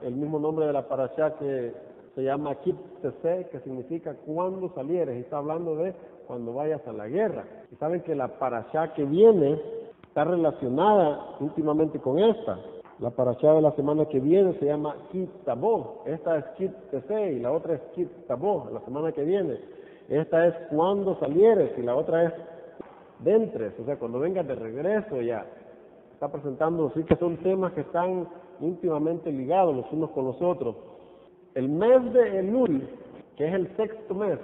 el mismo nombre de la parashá que se llama Kit Tese, que significa cuando salieres, y está hablando de cuando vayas a la guerra. Y saben que la parashá que viene está relacionada íntimamente con esta. La parashá de la semana que viene se llama Kit Tabó. Esta es Kit Tese y la otra es Kit Tabó, la semana que viene. Esta es cuando salieres y la otra es dentres, o sea, cuando vengas de regreso ya. Está presentando, así que son temas que están íntimamente ligados los unos con los otros. El mes de Elul, que es el sexto mes,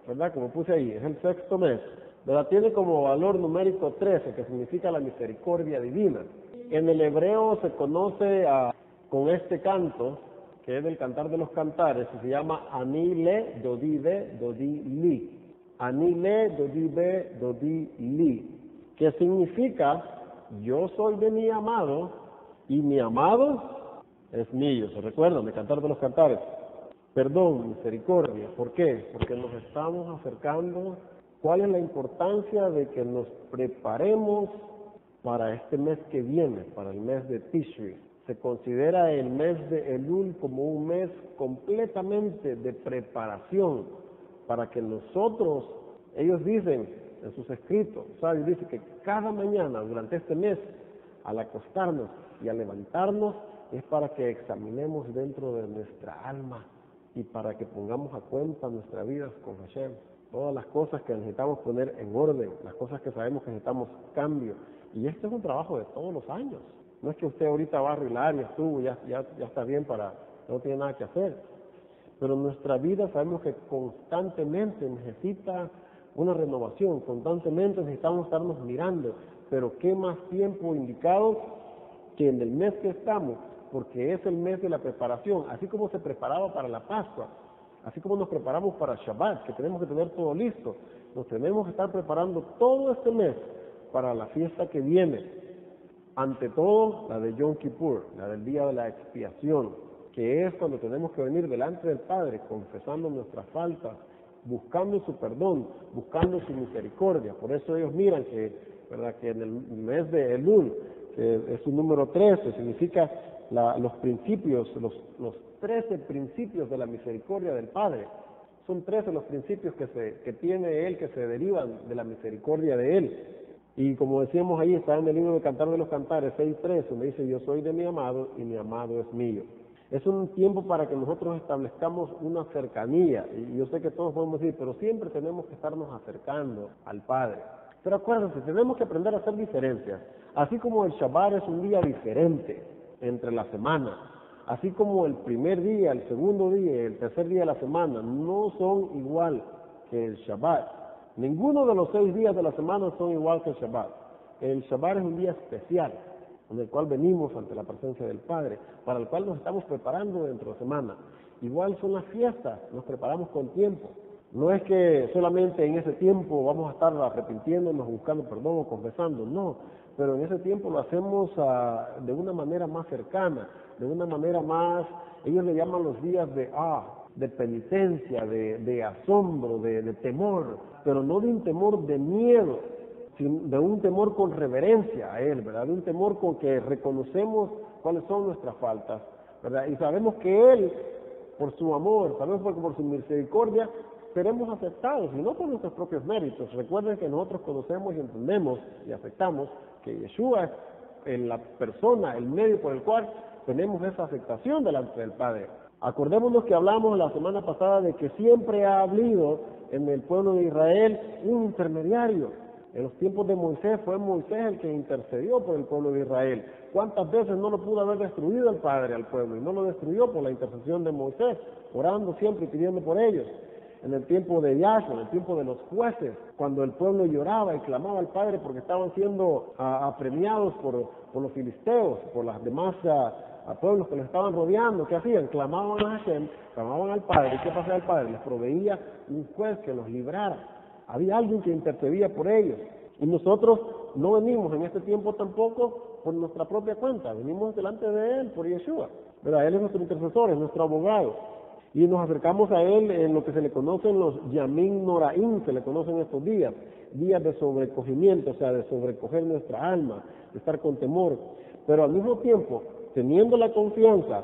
¿verdad? Como puse ahí, es el sexto mes, ¿verdad? Tiene como valor numérico 13, que significa la misericordia divina. En el hebreo se conoce con este canto, que es del Cantar de los Cantares, que se llama Ani le dodi be dodi li. Ani le dodi be dodi li, que significa yo soy de mi amado y mi amado es mío. ¿Se recuerdan de Cantar de los Cantares? Perdón, misericordia. ¿Por qué? Porque nos estamos acercando. ¿Cuál es la importancia de que nos preparemos para este mes que viene, para el mes de Tishri? Se considera el mes de Elul como un mes completamente de preparación para que nosotros, ellos dicen en sus escritos, ¿sabes? Dice que cada mañana durante este mes, al acostarnos y al levantarnos, es para que examinemos dentro de nuestra alma y para que pongamos a cuenta nuestras vidas con Hashem. Todas las cosas que necesitamos poner en orden, las cosas que sabemos que necesitamos cambio. Y este es un trabajo de todos los años. No es que usted ahorita va a arreglar y estuvo, ya está bien no tiene nada que hacer. Pero nuestra vida sabemos que constantemente necesita una renovación, constantemente necesitamos estarnos mirando. Pero qué más tiempo indicado que en el mes que estamos, porque es el mes de la preparación, así como se preparaba para la Pascua, así como nos preparamos para Shabbat, que tenemos que tener todo listo, nos tenemos que estar preparando todo este mes para la fiesta que viene, ante todo la de Yom Kippur, la del día de la expiación, que es cuando tenemos que venir delante del Padre, confesando nuestras faltas, buscando su perdón, buscando su misericordia. Por eso ellos miran que, ¿verdad?, que en el mes de Elul, que es un número 13, significa los principios, los 13 principios de la misericordia del Padre. Son 13 los principios que tiene Él, que se derivan de la misericordia de Él. Y como decíamos ahí, está en el libro de Cantar de los Cantares 6.3, donde dice, yo soy de mi amado y mi amado es mío. Es un tiempo para que nosotros establezcamos una cercanía. Y yo sé que todos podemos decir, pero siempre tenemos que estarnos acercando al Padre. Pero acuérdense, tenemos que aprender a hacer diferencias. Así como el Shabbat es un día diferente entre la semana, así como el primer día, el segundo día y el tercer día de la semana no son igual que el Shabbat. Ninguno de los 6 días de la semana son igual que el Shabbat. El Shabbat es un día especial, en el cual venimos ante la presencia del Padre, para el cual nos estamos preparando dentro de semana. Igual son las fiestas, nos preparamos con tiempo. No es que solamente en ese tiempo vamos a estar arrepintiéndonos, buscando perdón o confesando, no. Pero en ese tiempo lo hacemos de una manera más cercana, de una manera más, ellos le llaman los días de penitencia, de asombro, de temor, pero no de un temor de miedo, sino de un temor con reverencia a Él, ¿verdad? De un temor con que reconocemos cuáles son nuestras faltas, ¿verdad? Y sabemos que Él, por su amor, sabemos que por su misericordia, seremos aceptados, y no por nuestros propios méritos. Recuerden que nosotros conocemos y entendemos y aceptamos que Yeshua es la persona, el medio por el cual tenemos esa aceptación delante del Padre. Acordémonos que hablamos la semana pasada de que siempre ha habido en el pueblo de Israel un intermediario. En los tiempos de Moisés fue Moisés el que intercedió por el pueblo de Israel. ¿Cuántas veces no lo pudo haber destruido el Padre al pueblo? Y no lo destruyó por la intercesión de Moisés, orando siempre y pidiendo por ellos. En el tiempo de Yahshua, en el tiempo de los jueces, cuando el pueblo lloraba y clamaba al Padre porque estaban siendo apremiados por los filisteos, por las demás pueblos que los estaban rodeando, ¿qué hacían? Clamaban a Hashem, clamaban al Padre. ¿Y qué pasaba al Padre? Les proveía un juez que los librara. Había alguien que intercedía por ellos. Y nosotros no venimos en este tiempo tampoco por nuestra propia cuenta, venimos delante de Él por Yeshua, ¿verdad? Él es nuestro intercesor, es nuestro abogado. Y nos acercamos a Él en lo que se le conocen los Yamim Noraim, se le conocen estos días de sobrecogimiento, o sea, de sobrecoger nuestra alma, de estar con temor. Pero al mismo tiempo, teniendo la confianza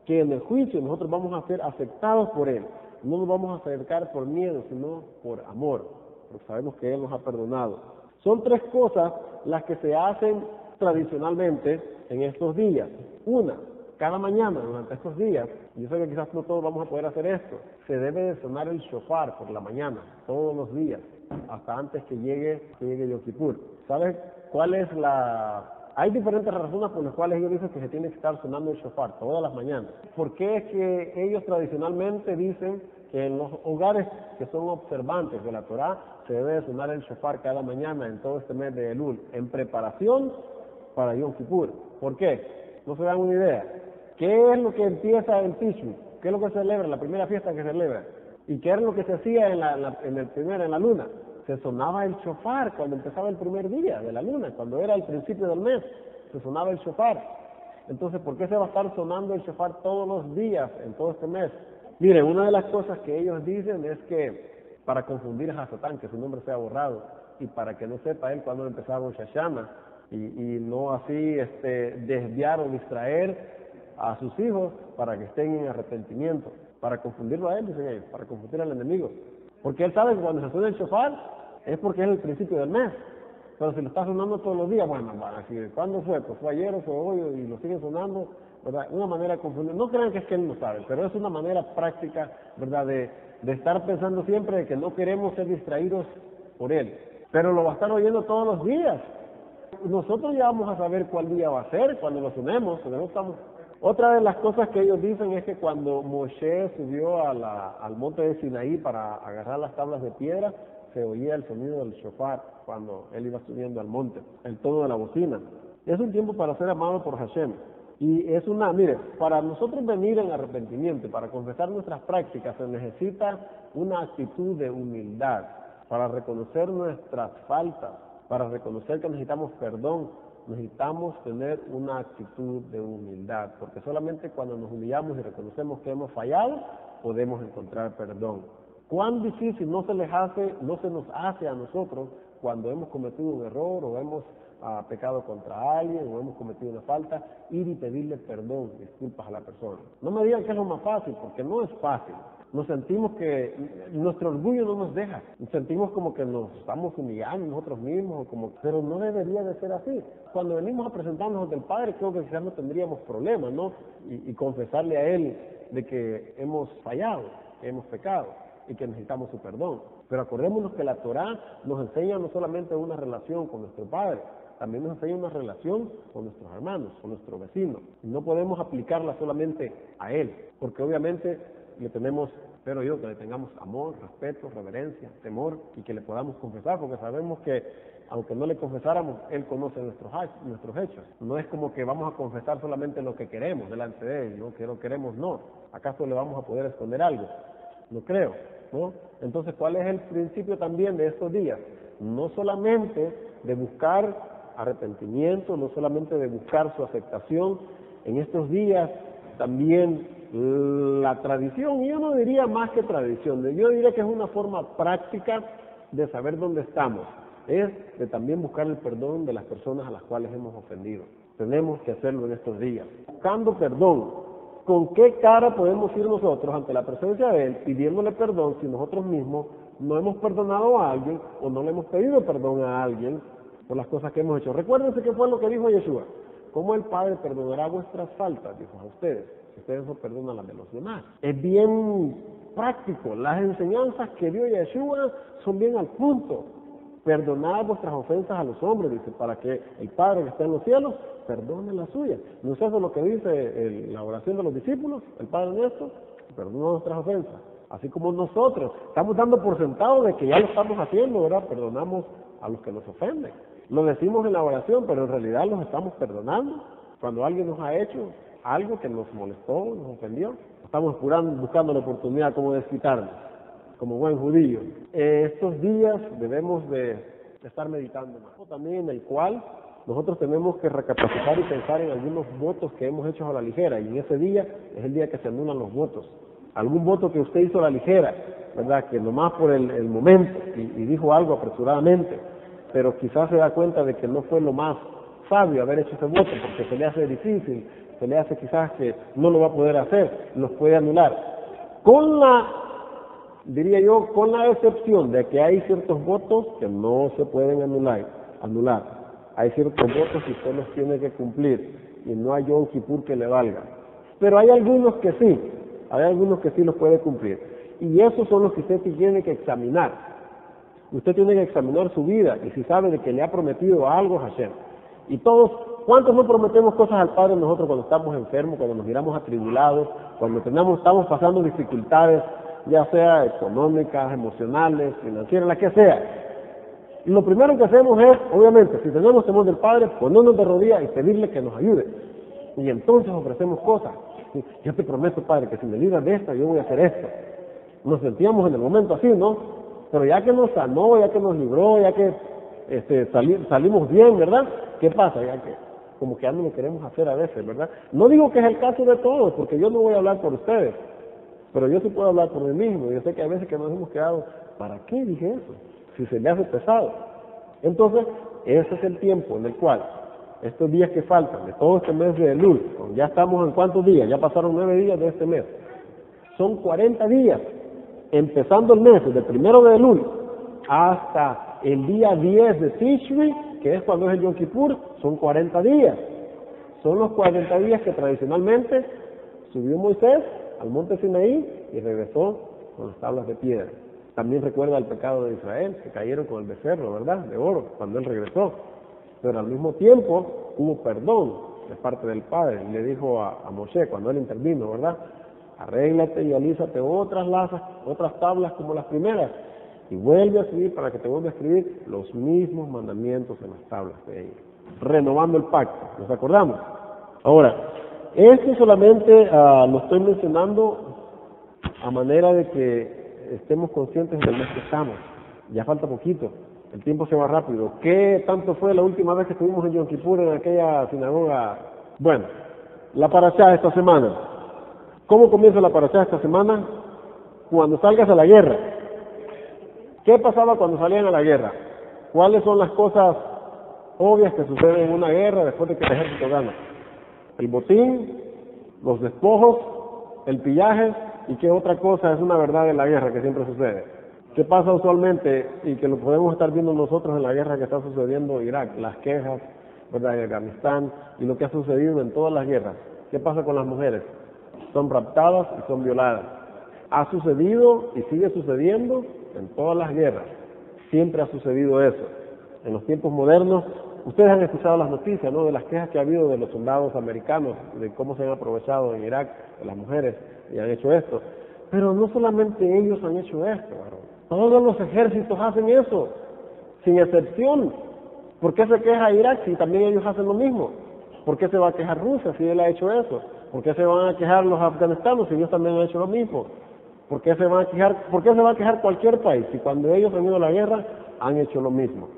que en el juicio nosotros vamos a ser aceptados por Él. No nos vamos a acercar por miedo, sino por amor, porque sabemos que Él nos ha perdonado. Son 3 cosas las que se hacen tradicionalmente en estos días. Una, cada mañana durante estos días, yo sé que quizás no todos vamos a poder hacer esto, se debe de sonar el shofar por la mañana, todos los días, hasta antes que llegue Yom Kippur. ¿Sabes cuál es la...? Hay diferentes razones por las cuales ellos dicen que se tiene que estar sonando el shofar todas las mañanas. ¿Por qué es que ellos tradicionalmente dicen que en los hogares que son observantes de la Torá se debe de sonar el shofar cada mañana en todo este mes de Elul, en preparación para Yom Kippur? ¿Por qué? ¿No se dan una idea? ¿Qué es lo que empieza en Tishu? ¿Qué es lo que se celebra, la primera fiesta que se celebra? ¿Y qué es lo que se hacía en la luna? Se sonaba el shofar cuando empezaba el primer día de la luna, cuando era el principio del mes, se sonaba el shofar. Entonces, ¿por qué se va a estar sonando el shofar todos los días en todo este mes? Miren, una de las cosas que ellos dicen es que para confundir a Hasatán, que su nombre sea borrado, y para que no sepa él cuándo empezaba Rosh Hashanah, y no así desviar o distraer a sus hijos para que estén en arrepentimiento, para confundirlo a él, dicen ellos, para confundir al enemigo. Porque él sabe que cuando se suena el shofar es porque es el principio del mes. Pero si lo está sonando todos los días, bueno, van a decir, ¿cuándo fue? Pues fue ayer o fue hoy y lo siguen sonando, ¿verdad? Una manera de confundir. No crean que es que él no sabe, pero es una manera práctica, ¿verdad? De estar pensando siempre de que no queremos ser distraídos por él. Pero lo va a estar oyendo todos los días. Nosotros ya vamos a saber cuál día va a ser cuando lo sonemos, porque no estamos... Otra de las cosas que ellos dicen es que cuando Moshe subió al monte de Sinaí para agarrar las tablas de piedra, se oía el sonido del shofar cuando él iba subiendo al monte, el tono de la bocina. Es un tiempo para ser amado por Hashem. Y es mire, para nosotros venir en arrepentimiento, para confesar nuestras prácticas, se necesita una actitud de humildad, para reconocer nuestras faltas, para reconocer que necesitamos perdón. Necesitamos tener una actitud de humildad, porque solamente cuando nos humillamos y reconocemos que hemos fallado, podemos encontrar perdón. Cuán difícil no se nos hace a nosotros cuando hemos cometido un error o hemos pecado contra alguien o hemos cometido una falta, ir y pedirle perdón, disculpas a la persona. No me digan que es lo más fácil, porque no es fácil. Nos sentimos que nuestro orgullo no nos deja, nos sentimos como que nos estamos humillando nosotros mismos, pero no debería de ser así. Cuando venimos a presentarnos ante el Padre, creo que quizás no tendríamos problemas, ¿no? Y confesarle a Él de que hemos fallado, que hemos pecado y que necesitamos su perdón. Pero acordémonos que la Torá nos enseña no solamente una relación con nuestro Padre, también nos enseña una relación con nuestros hermanos, con nuestros vecinos. Y no podemos aplicarla solamente a Él, porque obviamente espero yo, que le tengamos amor, respeto, reverencia, temor y que le podamos confesar, porque sabemos que aunque no le confesáramos, Él conoce nuestros hechos. No es como que vamos a confesar solamente lo que queremos delante de Él, ¿no? Que lo queremos, no. ¿Acaso le vamos a poder esconder algo? No creo, ¿no? Entonces, ¿cuál es el principio también de estos días? No solamente de buscar arrepentimiento, no solamente de buscar su aceptación, en estos días también la tradición, y yo no diría más que tradición, yo diría que es una forma práctica de saber dónde estamos, es de también buscar el perdón de las personas a las cuales hemos ofendido. Tenemos que hacerlo en estos días, buscando perdón. ¿Con qué cara podemos ir nosotros ante la presencia de Él pidiéndole perdón si nosotros mismos no hemos perdonado a alguien o no le hemos pedido perdón a alguien por las cosas que hemos hecho? Recuérdense que fue lo que dijo Yeshua: ¿cómo el Padre perdonará vuestras faltas? Dijo a ustedes, si ustedes no perdonan las de los demás. Es bien práctico. Las enseñanzas que dio Yeshua son bien al punto. Perdonad vuestras ofensas a los hombres, dice, para que el Padre que está en los cielos perdone las suyas. ¿No es eso lo que dice la oración de los discípulos, el Padre nuestro? Perdona nuestras ofensas. Así como nosotros estamos dando por sentado de que ya lo estamos haciendo, ¿verdad? Perdonamos a los que nos ofenden. Lo decimos en la oración, pero en realidad los estamos perdonando. Cuando alguien nos ha hecho algo que nos molestó, nos ofendió, estamos buscando la oportunidad como de desquitarnos, como buen judío. Estos días debemos de estar meditando más. También en el cual nosotros tenemos que recapacitar y pensar en algunos votos que hemos hecho a la ligera, y en ese día es el día que se anulan los votos. Algún voto que usted hizo a la ligera, ¿verdad? Que nomás por el momento y dijo algo apresuradamente, pero quizás se da cuenta de que no fue lo más sabio haber hecho ese voto, porque se le hace difícil, se le hace quizás que no lo va a poder hacer, los puede anular. Con la, diría yo, con la excepción de que hay ciertos votos que no se pueden anular. Hay ciertos votos que usted los tiene que cumplir y no hay Yom Kippur que le valga. Pero hay algunos que sí los puede cumplir. Y esos son los que usted tiene que examinar. Usted tiene que examinar su vida y si sabe de que le ha prometido algo a Hashem. Y todos, ¿cuántos no prometemos cosas al Padre nosotros cuando estamos enfermos, cuando nos miramos atribulados, cuando estamos pasando dificultades, ya sea económicas, emocionales, financieras, las que sea? Y lo primero que hacemos es, obviamente, si tenemos temor del Padre, ponernos de rodillas y pedirle que nos ayude. Y entonces ofrecemos cosas. Yo te prometo, Padre, que si me libras de esta, yo voy a hacer esto. Nos sentíamos en el momento así, ¿no? Pero ya que nos sanó, ya que nos libró, ya que salimos bien, ¿verdad? ¿Qué pasa? Ya que como que ya no lo queremos hacer a veces, ¿verdad? No digo que es el caso de todos, porque yo no voy a hablar por ustedes, pero yo sí puedo hablar por mí mismo. Yo sé que a veces que nos hemos quedado, ¿para qué dije eso? Si se le hace pesado. Entonces, ese es el tiempo en el cual estos días que faltan de todo este mes de Elul, ya estamos en cuántos días, ya pasaron 9 días de este mes, son 40 días, empezando el mes desde el 1 de Elul hasta el día 10 de Tishri, que es cuando es el Yom Kippur, son 40 días. Son los 40 días que tradicionalmente subió Moisés al monte Sinaí y regresó con las tablas de piedra. También recuerda el pecado de Israel, que cayeron con el becerro, ¿verdad?, de oro, cuando él regresó. Pero al mismo tiempo hubo perdón de parte del Padre. Le dijo a Moshe, cuando él intervino, ¿verdad?, arréglate y alízate otras tablas como las primeras, y vuelve a subir para que te vuelva a escribir los mismos mandamientos en las tablas de ellos. Renovando el pacto, ¿nos acordamos? Ahora, esto solamente lo estoy mencionando a manera de que estemos conscientes del mes que estamos. Ya falta poquito, el tiempo se va rápido. ¿Qué tanto fue la última vez que estuvimos en Yom Kippur en aquella sinagoga? Bueno, la parashá esta semana. ¿Cómo comienza la parashá esta semana? Cuando salgas a la guerra. ¿Qué pasaba cuando salían a la guerra? ¿Cuáles son las cosas obvias que suceden en una guerra después de que el ejército gana? El botín, los despojos, el pillaje, y qué otra cosa es una verdad de la guerra que siempre sucede. ¿Qué pasa usualmente y que lo podemos estar viendo nosotros en la guerra que está sucediendo en Irak? Las quejas, ¿verdad?, en Afganistán y lo que ha sucedido en todas las guerras. ¿Qué pasa con las mujeres? Son raptadas y son violadas. Ha sucedido y sigue sucediendo en todas las guerras. Siempre ha sucedido eso. En los tiempos modernos, ustedes han escuchado las noticias, ¿no?, de las quejas que ha habido de los soldados americanos, de cómo se han aprovechado en Irak de las mujeres y han hecho esto. Pero no solamente ellos han hecho esto, ¿verdad? Todos los ejércitos hacen eso, sin excepción. ¿Por qué se queja Irak si también ellos hacen lo mismo? ¿Por qué se va a quejar Rusia si él ha hecho eso? ¿Por qué se van a quejar los afganistanos si ellos también han hecho lo mismo? ¿Por qué se va a quejar cualquier país si cuando ellos han ido a la guerra han hecho lo mismo?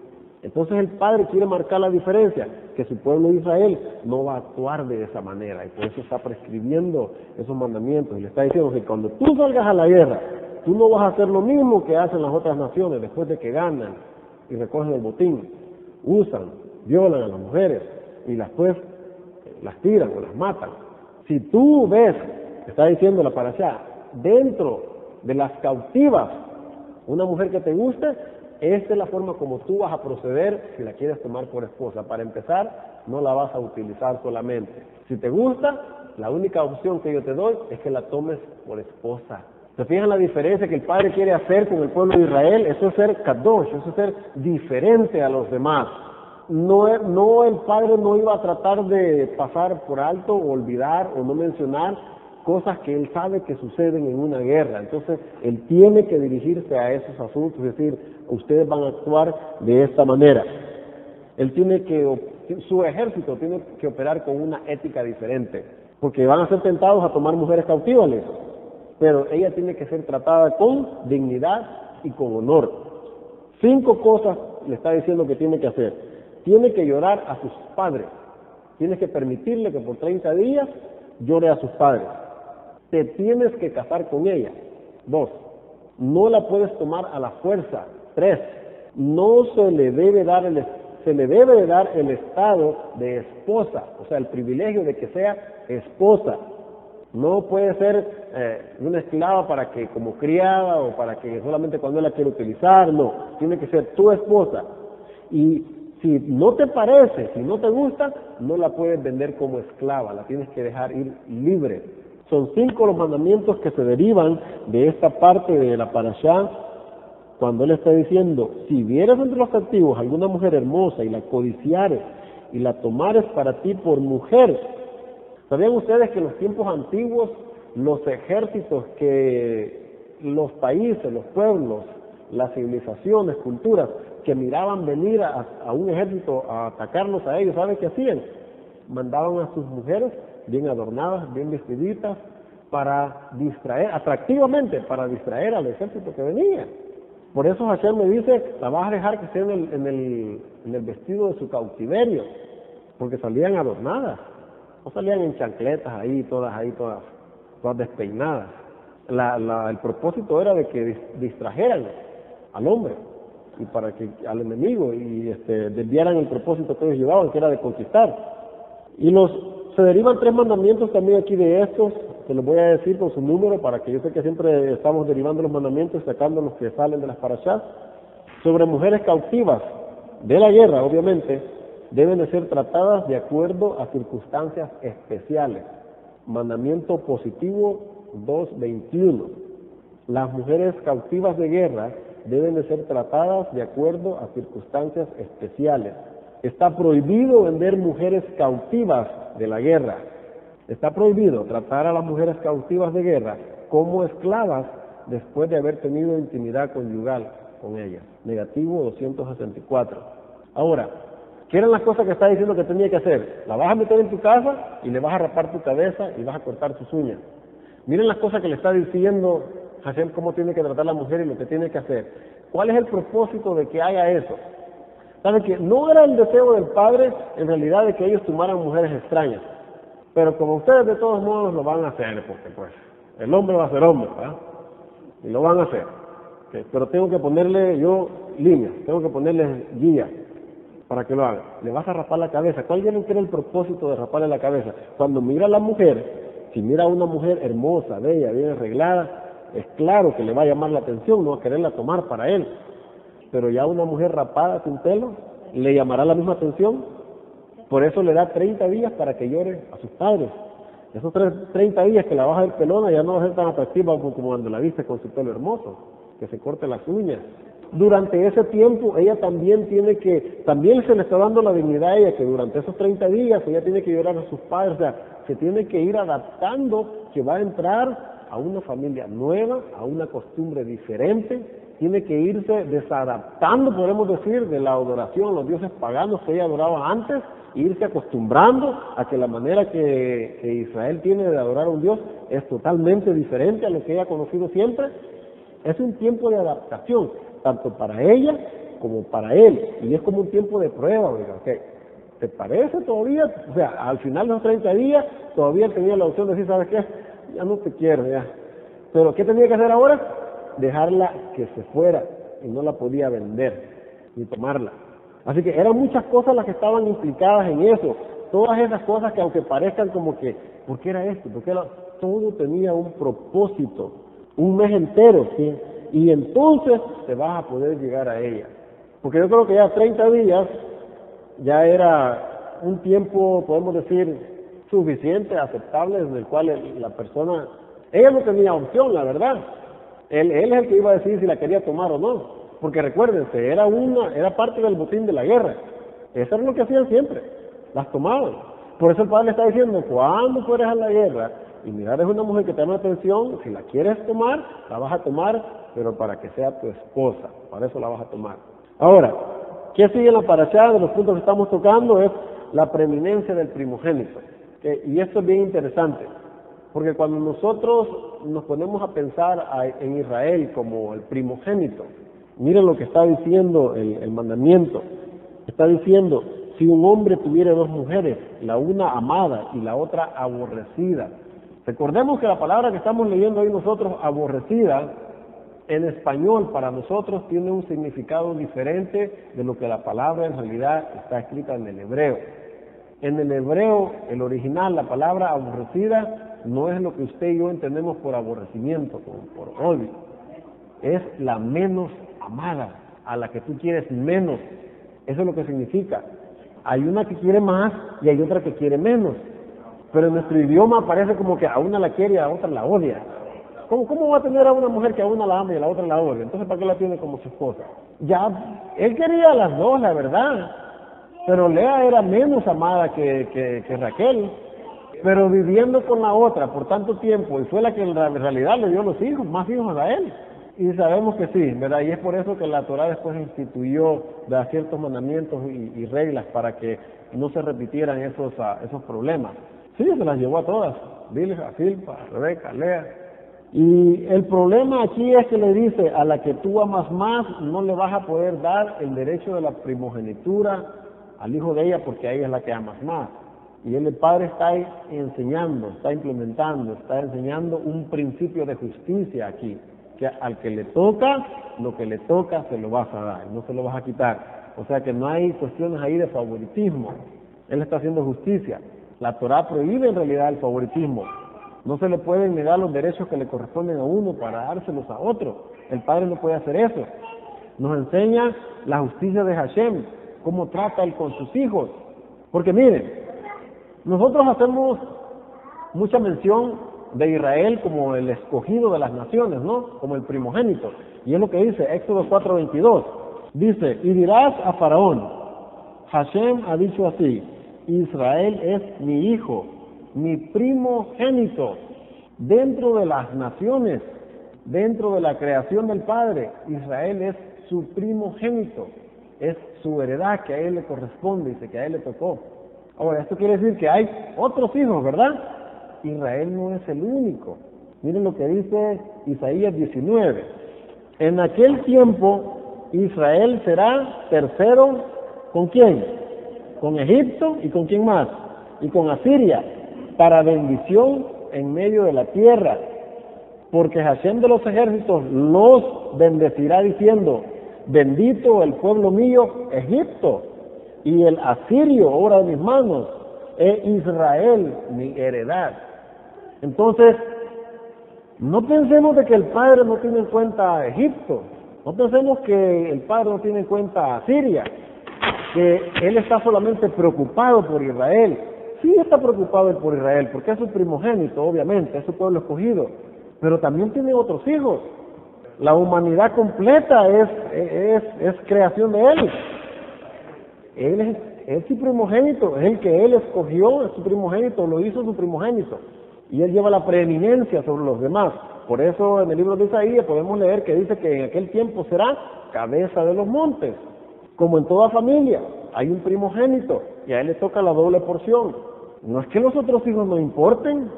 Entonces el Padre quiere marcar la diferencia, que su pueblo de Israel no va a actuar de esa manera, y por eso está prescribiendo esos mandamientos, y le está diciendo que cuando tú salgas a la guerra, tú no vas a hacer lo mismo que hacen las otras naciones después de que ganan y recogen el botín. Usan, violan a las mujeres y después las tiran o las matan. Si tú ves, está diciendo la parashá, dentro de las cautivas, una mujer que te guste, esta es la forma como tú vas a proceder si la quieres tomar por esposa. Para empezar, no la vas a utilizar solamente. Si te gusta, la única opción que yo te doy es que la tomes por esposa. ¿Se fijan la diferencia que el Padre quiere hacer con el pueblo de Israel? Eso es ser kadosh, eso es ser diferente a los demás. No, el Padre no iba a tratar de pasar por alto, o olvidar o no mencionar cosas que Él sabe que suceden en una guerra. Entonces, Él tiene que dirigirse a esos asuntos, es decir, ustedes van a actuar de esta manera. Él tiene que, su ejército tiene que operar con una ética diferente, porque van a ser tentados a tomar mujeres cautivas, pero ella tiene que ser tratada con dignidad y con honor. 5 cosas le está diciendo que tiene que hacer. Tiene que llorar a sus padres. Tienes que permitirle que por 30 días llore a sus padres. Te tienes que casar con ella. 2, no la puedes tomar a la fuerza. 3, no se le debe dar el se le debe de dar el estado de esposa, o sea, el privilegio de que sea esposa. No puede ser una esclava para que como criada o para que solamente cuando él la quiere utilizar, no, tiene que ser tu esposa. Y si no te parece, si no te gusta, no la puedes vender como esclava, la tienes que dejar ir libre. Son 5 los mandamientos que se derivan de esta parte de la parashá, cuando él está diciendo, si vieres entre los captivos alguna mujer hermosa y la codiciares y la tomares para ti por mujer. ¿Sabían ustedes que en los tiempos antiguos los ejércitos que los países, los pueblos, las civilizaciones, culturas que miraban venir a un ejército a atacarlos a ellos, ¿saben qué hacían? Mandaban a sus mujeres bien adornadas, bien vestiditas, para distraer, atractivamente, para distraer al ejército que venía. Por eso Hashem me dice, la vas a dejar que esté en el vestido de su cautiverio, porque salían adornadas, no salían en chancletas todas despeinadas. El propósito era de que distrajeran al hombre y para que al enemigo y desviaran el propósito que ellos llevaban, que era de conquistar. Y se derivan 3 mandamientos también aquí de estos, se los voy a decir con su número para que yo sé que siempre estamos derivando los mandamientos, sacando los que salen de las parashás. Sobre mujeres cautivas de la guerra, obviamente, deben de ser tratadas de acuerdo a circunstancias especiales. Mandamiento positivo 2.21. Las mujeres cautivas de guerra deben de ser tratadas de acuerdo a circunstancias especiales. Está prohibido vender mujeres cautivas de la guerra. Está prohibido tratar a las mujeres cautivas de guerra como esclavas después de haber tenido intimidad conyugal con ellas. Negativo 264. Ahora, ¿qué eran las cosas que está diciendo que tenía que hacer? La vas a meter en tu casa y le vas a rapar tu cabeza y vas a cortar sus uñas. Miren las cosas que le está diciendo Hashem, cómo tiene que tratar a la mujer y lo que tiene que hacer. ¿Cuál es el propósito de que haga eso? ¿Saben que no era el deseo del padre en realidad de que ellos tomaran mujeres extrañas? Pero como ustedes de todos modos lo van a hacer, porque pues el hombre va a ser hombre, ¿verdad? Y lo van a hacer. Okay. Pero tengo que ponerle yo líneas, tengo que ponerle guías para que lo hagan. Le vas a rapar la cabeza. ¿Cuál creen que era el propósito de raparle la cabeza? Cuando mira a la mujer, si mira a una mujer hermosa, bella, bien arreglada, es claro que le va a llamar la atención, no va a quererla tomar para él. Pero ya una mujer rapada sin pelo, ¿le llamará la misma atención? Por eso le da 30 días para que llore a sus padres. Esos 30 días que la vas a ver pelona ya no va a ser tan atractiva como cuando la viste con su pelo hermoso, que se corte las uñas. Durante ese tiempo ella también también se le está dando la dignidad a ella, que durante esos 30 días ella tiene que llorar a sus padres, o sea, se tiene que ir adaptando, que va a entrar a una familia nueva, a una costumbre diferente, tiene que irse desadaptando, podemos decir, de la adoración a los dioses paganos que ella adoraba antes, e irse acostumbrando a que la manera que Israel tiene de adorar a un Dios es totalmente diferente a lo que ella ha conocido siempre. Es un tiempo de adaptación, tanto para ella como para él, y es como un tiempo de prueba, ¿okay? ¿Te parece todavía? O sea, al final de los 30 días, todavía tenía la opción de decir, ¿sabes qué? Ya no te quiero, ya. Pero, ¿qué tenía que hacer ahora? Dejarla que se fuera, y no la podía vender, ni tomarla. Así que eran muchas cosas las que estaban implicadas en eso. Todas esas cosas que aunque parezcan como que, ¿por qué era esto? Todo tenía un propósito, un mes entero, ¿sí? Y entonces te vas a poder llegar a ella. Porque yo creo que ya 30 días ya era un tiempo, podemos decir, suficiente, aceptable, en el cual la persona, ella no tenía opción, la verdad. Él es el que iba a decir si la quería tomar o no. Porque recuérdense, era parte del botín de la guerra. Eso es lo que hacían siempre, las tomaban. Por eso el padre le está diciendo, cuando fueres a la guerra y mirar es una mujer que te llama la atención, si la quieres tomar, la vas a tomar, pero para que sea tu esposa, para eso la vas a tomar. Ahora, ¿qué sigue en la parashá? De los puntos que estamos tocando es la preeminencia del primogénito. Y esto es bien interesante, porque cuando nosotros nos ponemos a pensar en Israel como el primogénito, miren lo que está diciendo el mandamiento. Está diciendo, si un hombre tuviera 2 mujeres, la una amada y la otra aborrecida. Recordemos que la palabra que estamos leyendo hoy nosotros, aborrecida, en español para nosotros tiene un significado diferente de lo que la palabra en realidad está escrita en el hebreo. En el hebreo, el original, la palabra aborrecida, no es lo que usted y yo entendemos por aborrecimiento, como por odio. Es la menos amada, a la que tú quieres menos. Eso es lo que significa. Hay una que quiere más y hay otra que quiere menos. Pero en nuestro idioma parece como que a una la quiere y a otra la odia. ¿Cómo va a tener a una mujer que a una la ama y a la otra la odia? Entonces, ¿para qué la tiene como su esposa? Ya, él quería a las dos, la verdad. Pero Lea era menos amada que Raquel. Pero viviendo con la otra por tanto tiempo, y fue la que en realidad le dio los hijos, más hijos a él. Y sabemos que sí, ¿verdad? Y es por eso que la Torá después instituyó ciertos mandamientos y reglas para que no se repitieran esos problemas. Sí, se las llevó a todas, Bilha, Silpa, Rebeca, Lea. Y el problema aquí es que le dice, a la que tú amas más, no le vas a poder dar el derecho de la primogenitura al hijo de ella porque a ella es la que amas más. Y el padre está enseñando, está implementando, está enseñando un principio de justicia aquí, que al que le toca, lo que le toca se lo vas a dar, no se lo vas a quitar. O sea que no hay cuestiones ahí de favoritismo. Él está haciendo justicia. La Torá prohíbe en realidad el favoritismo. No se le pueden negar los derechos que le corresponden a uno para dárselos a otro. El padre no puede hacer eso. Nos enseña la justicia de Hashem, cómo trata él con sus hijos. Porque miren, nosotros hacemos mucha mención de Israel como el escogido de las naciones, ¿no? Como el primogénito. Y es lo que dice Éxodo 4:22. Dice, y dirás a Faraón, Hashem ha dicho así, Israel es mi hijo, mi primogénito, dentro de las naciones, dentro de la creación del Padre, Israel es su primogénito, es su heredad que a él le corresponde, dice que a él le tocó. Ahora, esto quiere decir que hay otros hijos, ¿verdad? Israel no es el único. Miren lo que dice Isaías 19. En aquel tiempo, Israel será tercero, ¿con quién? Con Egipto y ¿con quién más? Y con Asiria, para bendición en medio de la tierra. Porque Hashem de los ejércitos los bendecirá diciendo, bendito el pueblo mío, Egipto, y el asirio, obra de mis manos, es Israel, mi heredad. Entonces, no pensemos de que el Padre no tiene en cuenta a Egipto, no pensemos que el Padre no tiene en cuenta a Siria, que Él está solamente preocupado por Israel. Sí está preocupado Él por Israel, porque es su primogénito, obviamente, es su pueblo escogido, pero también tiene otros hijos. La humanidad completa es creación de Él. Él es su primogénito, es el que Él escogió, es su primogénito, lo hizo su primogénito. Y Él lleva la preeminencia sobre los demás. Por eso en el libro de Isaías podemos leer que dice que en aquel tiempo será cabeza de los montes. Como en toda familia, hay un primogénito y a él le toca la doble porción. No es que los otros hijos no importen,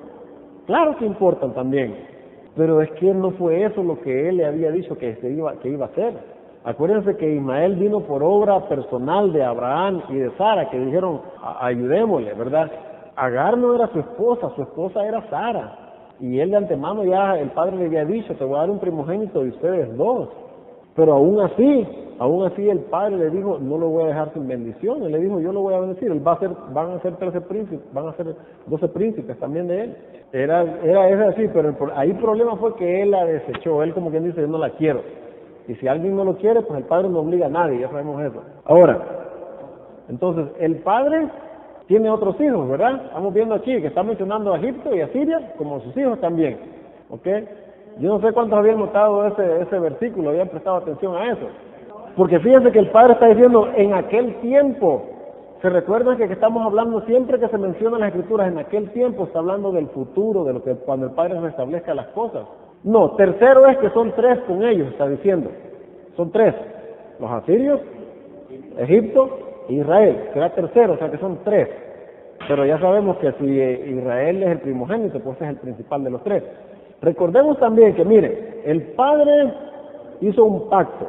claro que importan también, pero es que no fue eso lo que él le había dicho que iba a hacer. Acuérdense que Ismael vino por obra personal de Abraham y de Sara, que dijeron, ayudémosle, ¿verdad? Agar no era su esposa era Sara. Y él de antemano ya, el padre le había dicho, te voy a dar un primogénito de ustedes dos. Pero aún así el padre le dijo, no lo voy a dejar sin bendición. Él le dijo, yo lo voy a bendecir. Él van a ser 13 príncipes, van a ser 12 príncipes también de él. Era así, pero ahí el problema fue que él la desechó. Él como quien dice, yo no la quiero. Y si alguien no lo quiere, pues el padre no obliga a nadie, ya sabemos eso. Ahora, entonces, el padre tiene otros hijos, ¿verdad? Estamos viendo aquí que está mencionando a Egipto y a Siria como sus hijos también, ¿ok? Yo no sé cuántos habían notado ese versículo, habían prestado atención a eso. Porque fíjense que el Padre está diciendo, en aquel tiempo, se recuerdan que estamos hablando siempre que se menciona en las Escrituras, en aquel tiempo está hablando del futuro, de lo que cuando el Padre restablezca las cosas. No, tercero es que son tres con ellos, está diciendo. Son tres, los asirios, Egipto e Israel. Será tercero, o sea que son tres. Pero ya sabemos que si Israel es el primogénito, pues es el principal de los tres. Recordemos también que, mire, el Padre hizo un pacto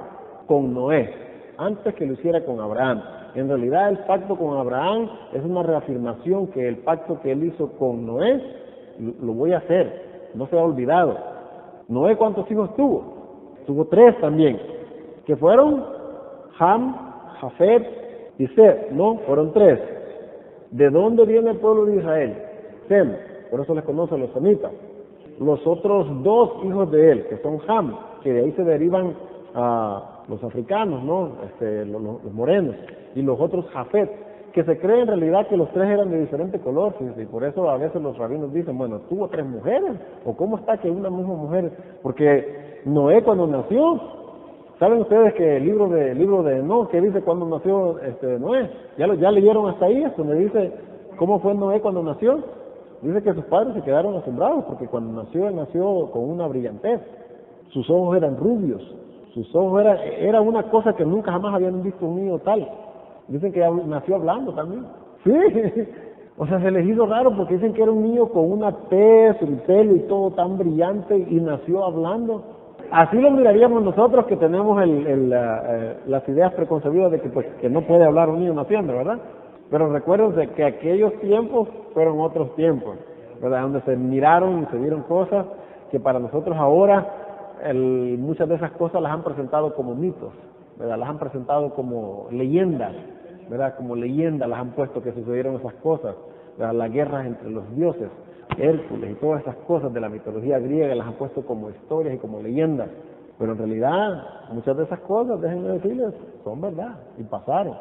con Noé antes que lo hiciera con Abraham. En realidad el pacto con Abraham es una reafirmación que el pacto que él hizo con Noé lo voy a hacer, no se ha olvidado. Noé, ¿cuántos hijos tuvo? tuvo 3 también, que fueron Ham, Jafet y Seth, ¿no? Fueron 3. ¿De dónde viene el pueblo de Israel? Sem, por eso les conocen los semitas. Los otros 2 hijos de él, que son Ham, que de ahí se derivan los africanos, ¿no? Los morenos, y los otros Jafet, que se cree en realidad que los 3 eran de diferente color, y por eso a veces los rabinos dicen, bueno, ¿tuvo 3 mujeres? ¿O cómo está que una misma mujer? Porque Noé cuando nació, ¿saben ustedes que el libro de Noé, que dice cuando nació Noé? ¿Ya leyeron hasta ahí? Esto me dice cómo fue Noé cuando nació. Dice que sus padres se quedaron asombrados, porque cuando nació, él nació con una brillantez. Sus ojos eran rubios, sus ojos era una cosa que nunca jamás habían visto un niño tal. Dicen que nació hablando también. Sí, o sea, se les hizo raro porque dicen que era un niño con una tez, el pelo y todo tan brillante y nació hablando. Así lo miraríamos nosotros que tenemos las ideas preconcebidas de que no puede hablar un niño naciendo, ¿verdad? Pero recuerden que aquellos tiempos fueron otros tiempos, ¿verdad? Donde se miraron y se vieron cosas que para nosotros ahora muchas de esas cosas las han presentado como mitos, ¿verdad? Las han presentado como leyendas, ¿verdad? Como leyendas las han puesto que sucedieron esas cosas, ¿verdad? Las guerras entre los dioses, Hércules y todas esas cosas de la mitología griega las han puesto como historias y como leyendas, pero en realidad muchas de esas cosas, déjenme decirles, son verdad y pasaron,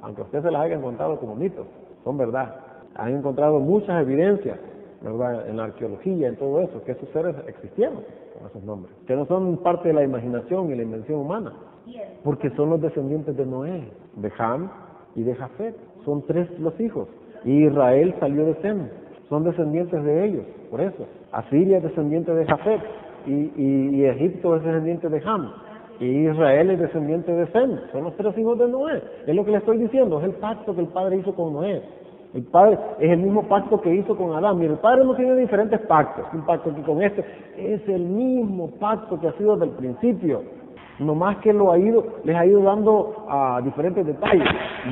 aunque a ustedes se las hayan contado como mitos, son verdad. Han encontrado muchas evidencias, ¿verdad? En la arqueología, en todo eso, que esos seres existieron con esos nombres, que no son parte de la imaginación y la invención humana, porque son los descendientes de Noé, de Ham y de Jafet. Son 3 los hijos, y Israel salió de Sem, son descendientes de ellos, por eso. Asiria es descendiente de Jafet, y Egipto es descendiente de Ham, y Israel es descendiente de Sem. Son los 3 hijos de Noé. Es lo que le estoy diciendo, es el pacto que el Padre hizo con Noé. El Padre es el mismo pacto que hizo con Adán. Y el Padre no tiene diferentes pactos, un pacto aquí con este. Es el mismo pacto que ha sido desde el principio. Nomás que les ha ido dando diferentes detalles,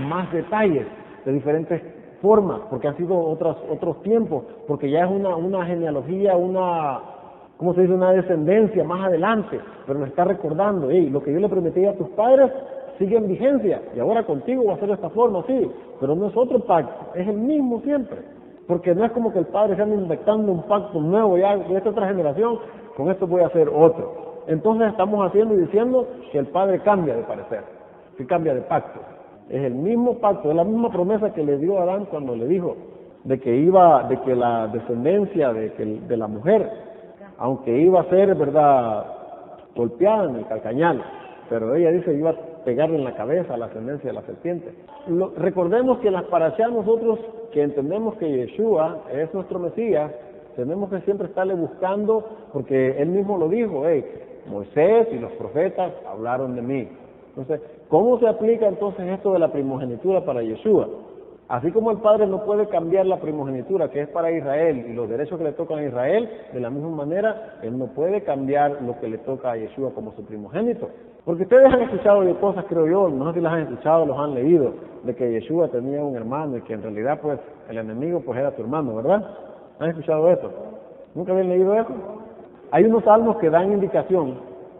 más detalles, de diferentes formas, porque han sido otros tiempos, porque ya es una genealogía, ¿cómo se dice? Una descendencia más adelante, pero nos está recordando, lo que yo le prometí a tus padres sigue en vigencia, y ahora contigo va a ser de esta forma, sí, pero no es otro pacto, es el mismo siempre, porque no es como que el Padre se anda inventando un pacto nuevo, ya de esta otra generación, con esto voy a hacer otro. Entonces estamos haciendo y diciendo que el Padre cambia de parecer, que cambia de pacto. Es el mismo pacto, es la misma promesa que le dio a Adán cuando le dijo de que la descendencia de la mujer, aunque iba a ser, ¿verdad?, golpeada en el calcañal, pero ella dice que iba a pegarle en la cabeza a la ascendencia de la serpiente. Recordemos que en las parashá nosotros que entendemos que Yeshua es nuestro Mesías, tenemos que siempre estarle buscando, porque él mismo lo dijo, Moisés y los profetas hablaron de mí. Entonces, ¿cómo se aplica entonces esto de la primogenitura para Yeshua? Así como el Padre no puede cambiar la primogenitura que es para Israel y los derechos que le tocan a Israel, de la misma manera, Él no puede cambiar lo que le toca a Yeshua como su primogénito. Porque ustedes han escuchado de cosas, creo yo, no sé si las han escuchado, los han leído, de que Yeshua tenía un hermano y que en realidad pues el enemigo pues era su hermano, ¿verdad? ¿Han escuchado eso? ¿Nunca habían leído eso? Hay unos salmos que dan indicación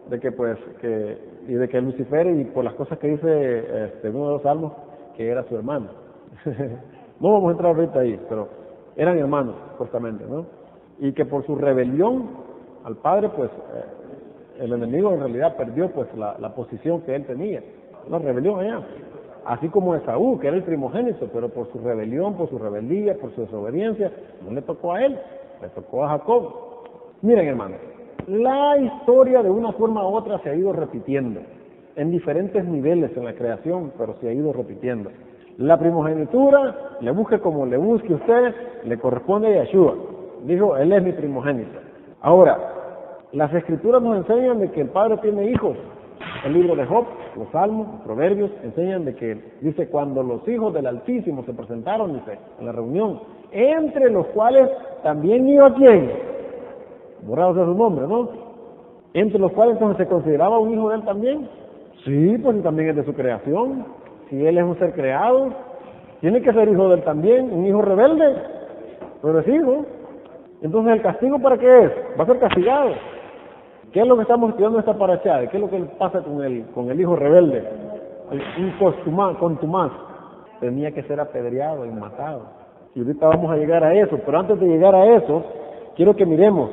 de que de que Lucifer, y por las cosas que dice uno de los salmos, que era su hermano. No vamos a entrar ahorita ahí, pero eran hermanos, supuestamente, ¿no? Y que por su rebelión al Padre, pues, el enemigo en realidad perdió, pues, la posición que él tenía. Una rebelión allá. Así como Esaú, que era el primogénito, pero por su rebelión, por su rebeldía, por su desobediencia, no le tocó a él, le tocó a Jacob. Miren, hermanos, la historia de una forma u otra se ha ido repitiendo, en diferentes niveles en la creación, pero se ha ido repitiendo. La primogenitura, le busque como le busque usted, le corresponde a Yeshua. Dijo, él es mi primogénito. Ahora, las escrituras nos enseñan de que el Padre tiene hijos. El libro de Job, los Salmos, los Proverbios, enseñan de que, dice, cuando los hijos del Altísimo se presentaron, dice, en la reunión, entre los cuales también iba ¿quién? Borrado sea su nombre, ¿no? Entre los cuales entonces se consideraba un hijo de él también. Sí, pues también es de su creación. Si él es un ser creado, tiene que ser hijo de él también, un hijo rebelde, pero es hijo. Entonces, ¿el castigo para qué es? Va a ser castigado. ¿Qué es lo que estamos estudiando en esta parashá? ¿Qué es lo que pasa con el hijo rebelde? Un contumaz. Tenía que ser apedreado y matado. Y ahorita vamos a llegar a eso, pero antes de llegar a eso, quiero que miremos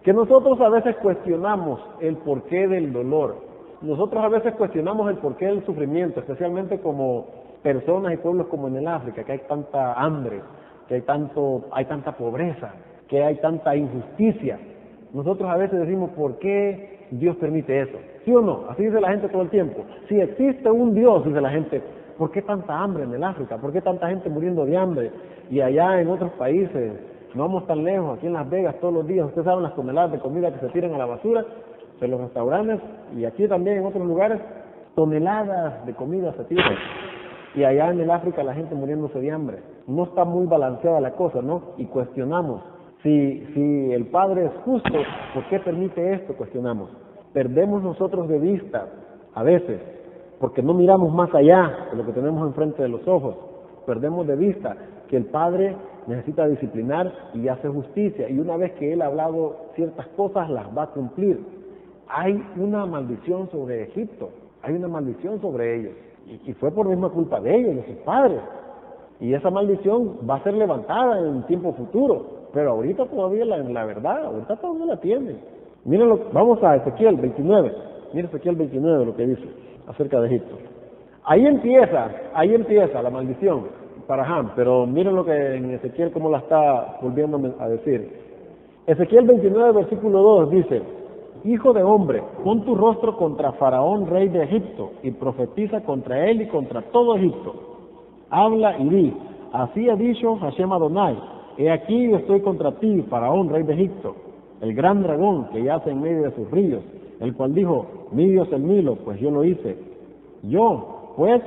que nosotros a veces cuestionamos el porqué del dolor. Nosotros a veces cuestionamos el porqué del sufrimiento, especialmente como personas y pueblos como en el África, que hay tanta hambre, que hay tanta pobreza, que hay tanta injusticia. Nosotros a veces decimos, ¿por qué Dios permite eso? ¿Sí o no? Así dice la gente todo el tiempo. Si existe un Dios, dice la gente, ¿por qué tanta hambre en el África? ¿Por qué tanta gente muriendo de hambre? Y allá en otros países, no vamos tan lejos, aquí en Las Vegas todos los días, ustedes saben las toneladas de comida que se tiran a la basura de los restaurantes, y aquí también en otros lugares, toneladas de comida se tiran. Y allá en el África la gente muriéndose de hambre. No está muy balanceada la cosa, ¿no? Y cuestionamos. Si el Padre es justo, ¿por qué permite esto? Cuestionamos. Perdemos nosotros de vista, a veces, porque no miramos más allá de lo que tenemos enfrente de los ojos. Perdemos de vista que el Padre necesita disciplinar y hace justicia. Y una vez que Él ha hablado ciertas cosas, las va a cumplir. Hay una maldición sobre Egipto, hay una maldición sobre ellos. Y fue por misma culpa de ellos, de sus padres. Y esa maldición va a ser levantada en un tiempo futuro. Pero ahorita todavía la verdad, ahorita todavía la tienen. Miren, vamos a Ezequiel 29. Miren Ezequiel 29 lo que dice acerca de Egipto. Ahí empieza la maldición para Ham. Pero miren lo que en Ezequiel cómo la está volviendo a decir. Ezequiel 29 versículo 2 dice: Hijo de hombre, pon tu rostro contra Faraón, rey de Egipto, y profetiza contra él y contra todo Egipto. Habla y di, así ha dicho Hashem Adonai, he aquí yo estoy contra ti, Faraón, rey de Egipto, el gran dragón que yace en medio de sus ríos, el cual dijo, mi Dios el Nilo, pues yo lo hice. Yo, pues,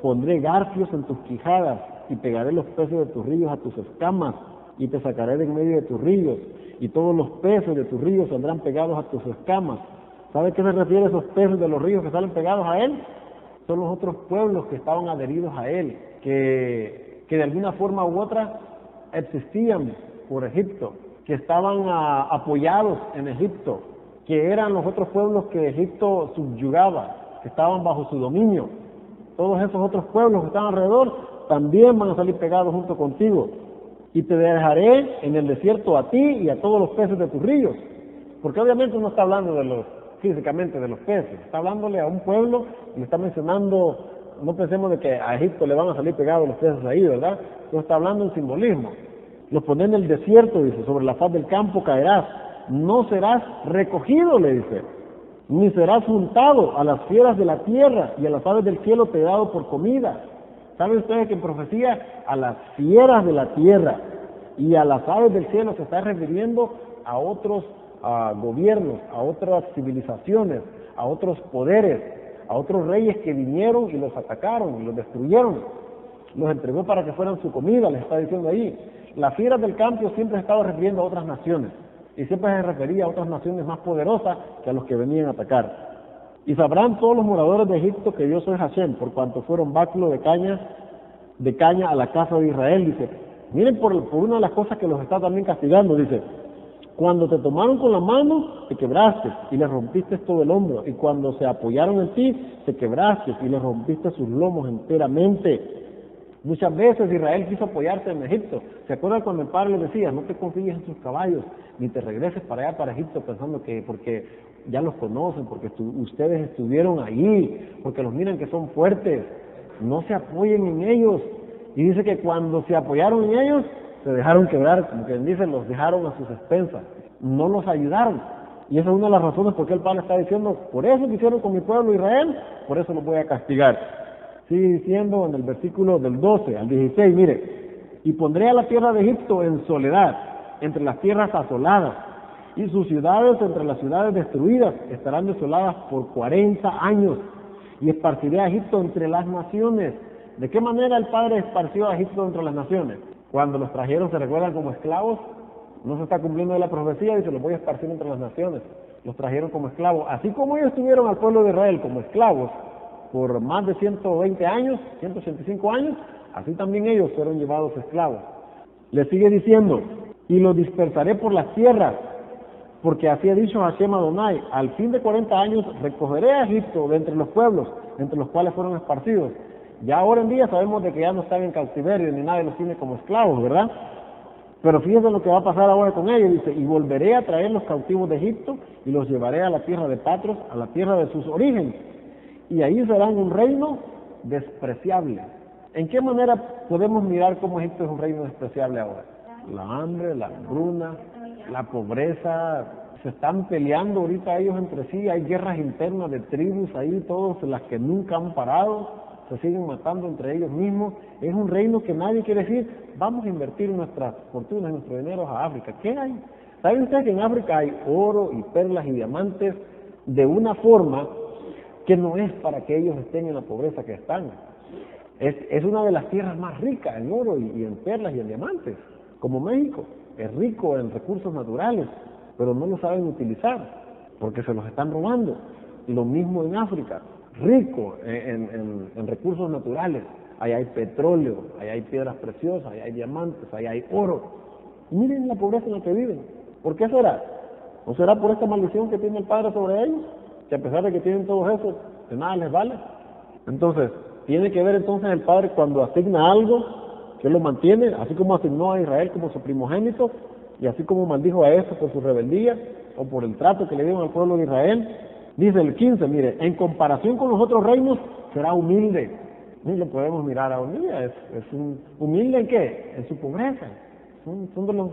pondré garfios en tus quijadas, y pegaré los peces de tus ríos a tus escamas, y te sacaré de en medio de tus ríos, y todos los peces de tus ríos saldrán pegados a tus escamas. ¿Sabe qué se refiere a esos peces de los ríos que salen pegados a él? Son los otros pueblos que estaban adheridos a él, que de alguna forma u otra existían por Egipto, que estaban apoyados en Egipto, que eran los otros pueblos que Egipto subyugaba, que estaban bajo su dominio. Todos esos otros pueblos que estaban alrededor también van a salir pegados junto contigo. Y te dejaré en el desierto a ti y a todos los peces de tus ríos. Porque obviamente no está hablando físicamente de los peces, está hablándole a un pueblo y le está mencionando, no pensemos de que a Egipto le van a salir pegados los peces ahí, ¿verdad? No está hablando en simbolismo. Los pondré en el desierto, dice, sobre la faz del campo caerás, no serás recogido, le dice, ni serás juntado a las fieras de la tierra y a las aves del cielo te he dado por comida. ¿Saben ustedes que en profecía a las fieras de la tierra y a las aves del cielo se está refiriendo a otros gobiernos, a otras civilizaciones, a otros poderes, a otros reyes que vinieron y los atacaron y los destruyeron? Los entregó para que fueran su comida, les está diciendo ahí. Las fieras del campo siempre se estaba refiriendo a otras naciones y siempre se refería a otras naciones más poderosas que a los que venían a atacar. Y sabrán todos los moradores de Egipto que yo soy Hashem, por cuanto fueron báculo de caña a la casa de Israel. Dice, miren por una de las cosas que los está también castigando, dice, cuando te tomaron con la mano, te quebraste y les rompiste todo el hombro, y cuando se apoyaron en ti, te quebraste y les rompiste sus lomos enteramente. Muchas veces Israel quiso apoyarse en Egipto. ¿Se acuerdan cuando el padre les decía, no te confíes en sus caballos, ni te regreses para allá, para Egipto, pensando que porque ya los conocen, porque ustedes estuvieron allí, porque los miran que son fuertes? No se apoyen en ellos. Y dice que cuando se apoyaron en ellos, se dejaron quebrar, como que dicen, los dejaron a sus expensas. No los ayudaron. Y esa es una de las razones por qué el padre está diciendo, por eso que hicieron con mi pueblo Israel, por eso los voy a castigar. Sigue diciendo en el versículo del 12 al 16, mire, y pondré a la tierra de Egipto en soledad, entre las tierras asoladas, y sus ciudades entre las ciudades destruidas estarán desoladas por 40 años, y esparciré a Egipto entre las naciones. ¿De qué manera el Padre esparció a Egipto entre las naciones? Cuando los trajeron, ¿se recuerdan como esclavos? No se está cumpliendo la profecía, dice, los voy a esparcir entre las naciones. Los trajeron como esclavos, así como ellos tuvieron al pueblo de Israel como esclavos por más de 120 años, 185 años, así también ellos fueron llevados esclavos. Le sigue diciendo, y los dispersaré por las tierras, porque así ha dicho Hashem Adonai, al fin de 40 años recogeré a Egipto de entre los pueblos, entre los cuales fueron esparcidos. Ya ahora en día sabemos de que ya no están en cautiverio, ni nadie los tiene como esclavos, ¿verdad? Pero fíjense lo que va a pasar ahora con ellos, dice, y volveré a traer los cautivos de Egipto y los llevaré a la tierra de Patros, a la tierra de sus orígenes. Y ahí serán un reino despreciable. ¿En qué manera podemos mirar cómo Egipto es un reino despreciable ahora? La hambre, la hambruna, la pobreza, se están peleando ahorita ellos entre sí, hay guerras internas de tribus ahí, todas las que nunca han parado, se siguen matando entre ellos mismos. Es un reino que nadie quiere decir, vamos a invertir nuestras fortunas, nuestro dinero a África. ¿Qué hay? ¿Saben ustedes que en África hay oro y perlas y diamantes de una forma que no es para que ellos estén en la pobreza que están? Es una de las tierras más ricas en oro y en perlas y en diamantes, como México. Es rico en recursos naturales, pero no lo saben utilizar, porque se los están robando. Lo mismo en África, rico en recursos naturales. Ahí hay petróleo, ahí hay piedras preciosas, ahí hay diamantes, ahí hay oro. Y miren la pobreza en la que viven. ¿Por qué será? ¿No será por esta maldición que tiene el Padre sobre ellos? Que a pesar de que tienen todo eso, de nada les vale. Entonces, tiene que ver entonces el Padre cuando asigna algo, que lo mantiene, así como asignó a Israel como su primogénito, y así como maldijo a esto por su rebeldía, o por el trato que le dieron al pueblo de Israel. Dice el 15, mire, en comparación con los otros reinos, será humilde. Ni lo podemos mirar a humilde, ¿humilde en qué? En su pobreza. Son de los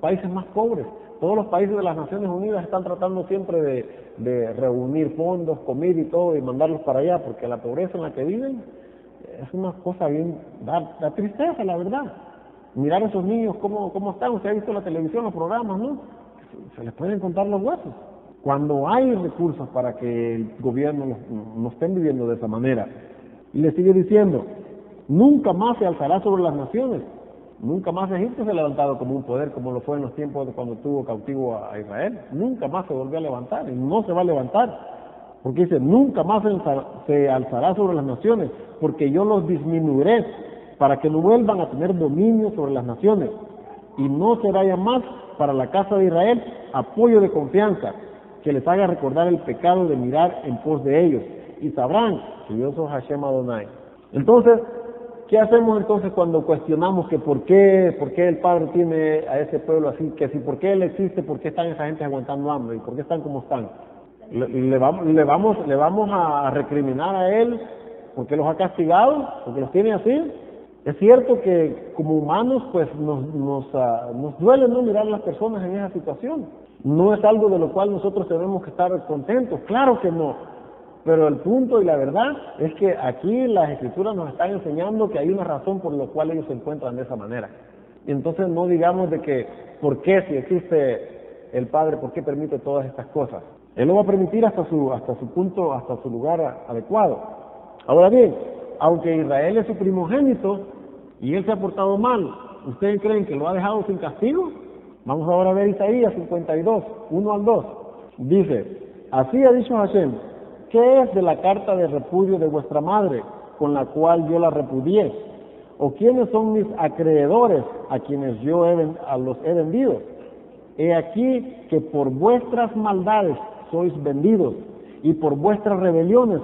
países más pobres. Todos los países de las Naciones Unidas están tratando siempre de reunir fondos, comida y todo, y mandarlos para allá, porque la pobreza en la que viven es una cosa bien, da tristeza, la verdad. Mirar a esos niños cómo están. Usted ha visto la televisión, los programas, ¿no? Se les pueden contar los huesos. Cuando hay recursos para que el gobierno no estén viviendo de esa manera. Y le sigue diciendo, nunca más se alzará sobre las naciones. Nunca más Egipto se ha levantado como un poder como lo fue en los tiempos de cuando tuvo cautivo a Israel. Nunca más se volvió a levantar y no se va a levantar. Porque dice, nunca más se alzará sobre las naciones, porque yo los disminuiré para que no vuelvan a tener dominio sobre las naciones. Y no será ya más para la casa de Israel apoyo de confianza, que les haga recordar el pecado de mirar en pos de ellos. Y sabrán que yo soy Hashem Adonai. Entonces, ¿qué hacemos entonces cuando cuestionamos que por qué el Padre tiene a ese pueblo así, que si por qué Él existe, por qué están esa gente aguantando hambre y por qué están como están? Le vamos a recriminar a Él porque los ha castigado, porque los tiene así. Es cierto que como humanos pues nos duele no mirar a las personas en esa situación. No es algo de lo cual nosotros tenemos que estar contentos, claro que no. Pero el punto y la verdad es que aquí las Escrituras nos están enseñando que hay una razón por la cual ellos se encuentran de esa manera. Y entonces no digamos de que, ¿por qué si existe el Padre, por qué permite todas estas cosas? Él lo va a permitir hasta su punto, hasta su lugar adecuado. Ahora bien, aunque Israel es su primogénito y él se ha portado mal, ¿ustedes creen que lo ha dejado sin castigo? Vamos ahora a ver Isaías 52, 1 al 2. Dice, así ha dicho Hashem, ¿qué es de la carta de repudio de vuestra madre, con la cual yo la repudié? ¿O quiénes son mis acreedores, a quienes yo los he vendido? He aquí que por vuestras maldades sois vendidos, y por vuestras rebeliones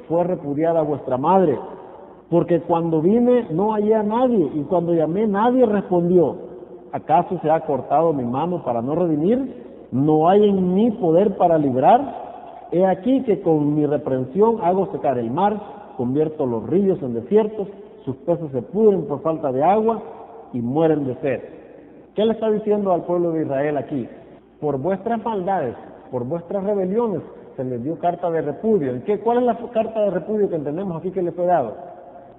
fue repudiada vuestra madre. Porque cuando vine no hallé a nadie, y cuando llamé nadie respondió. ¿Acaso se ha cortado mi mano para no redimir? ¿No hay en mí poder para librar? He aquí que con mi reprensión hago secar el mar, convierto los ríos en desiertos, sus peces se pudren por falta de agua y mueren de sed. ¿Qué le está diciendo al pueblo de Israel aquí? Por vuestras maldades, por vuestras rebeliones, se les dio carta de repudio. ¿Y cuál es la carta de repudio que entendemos aquí que les fue dado?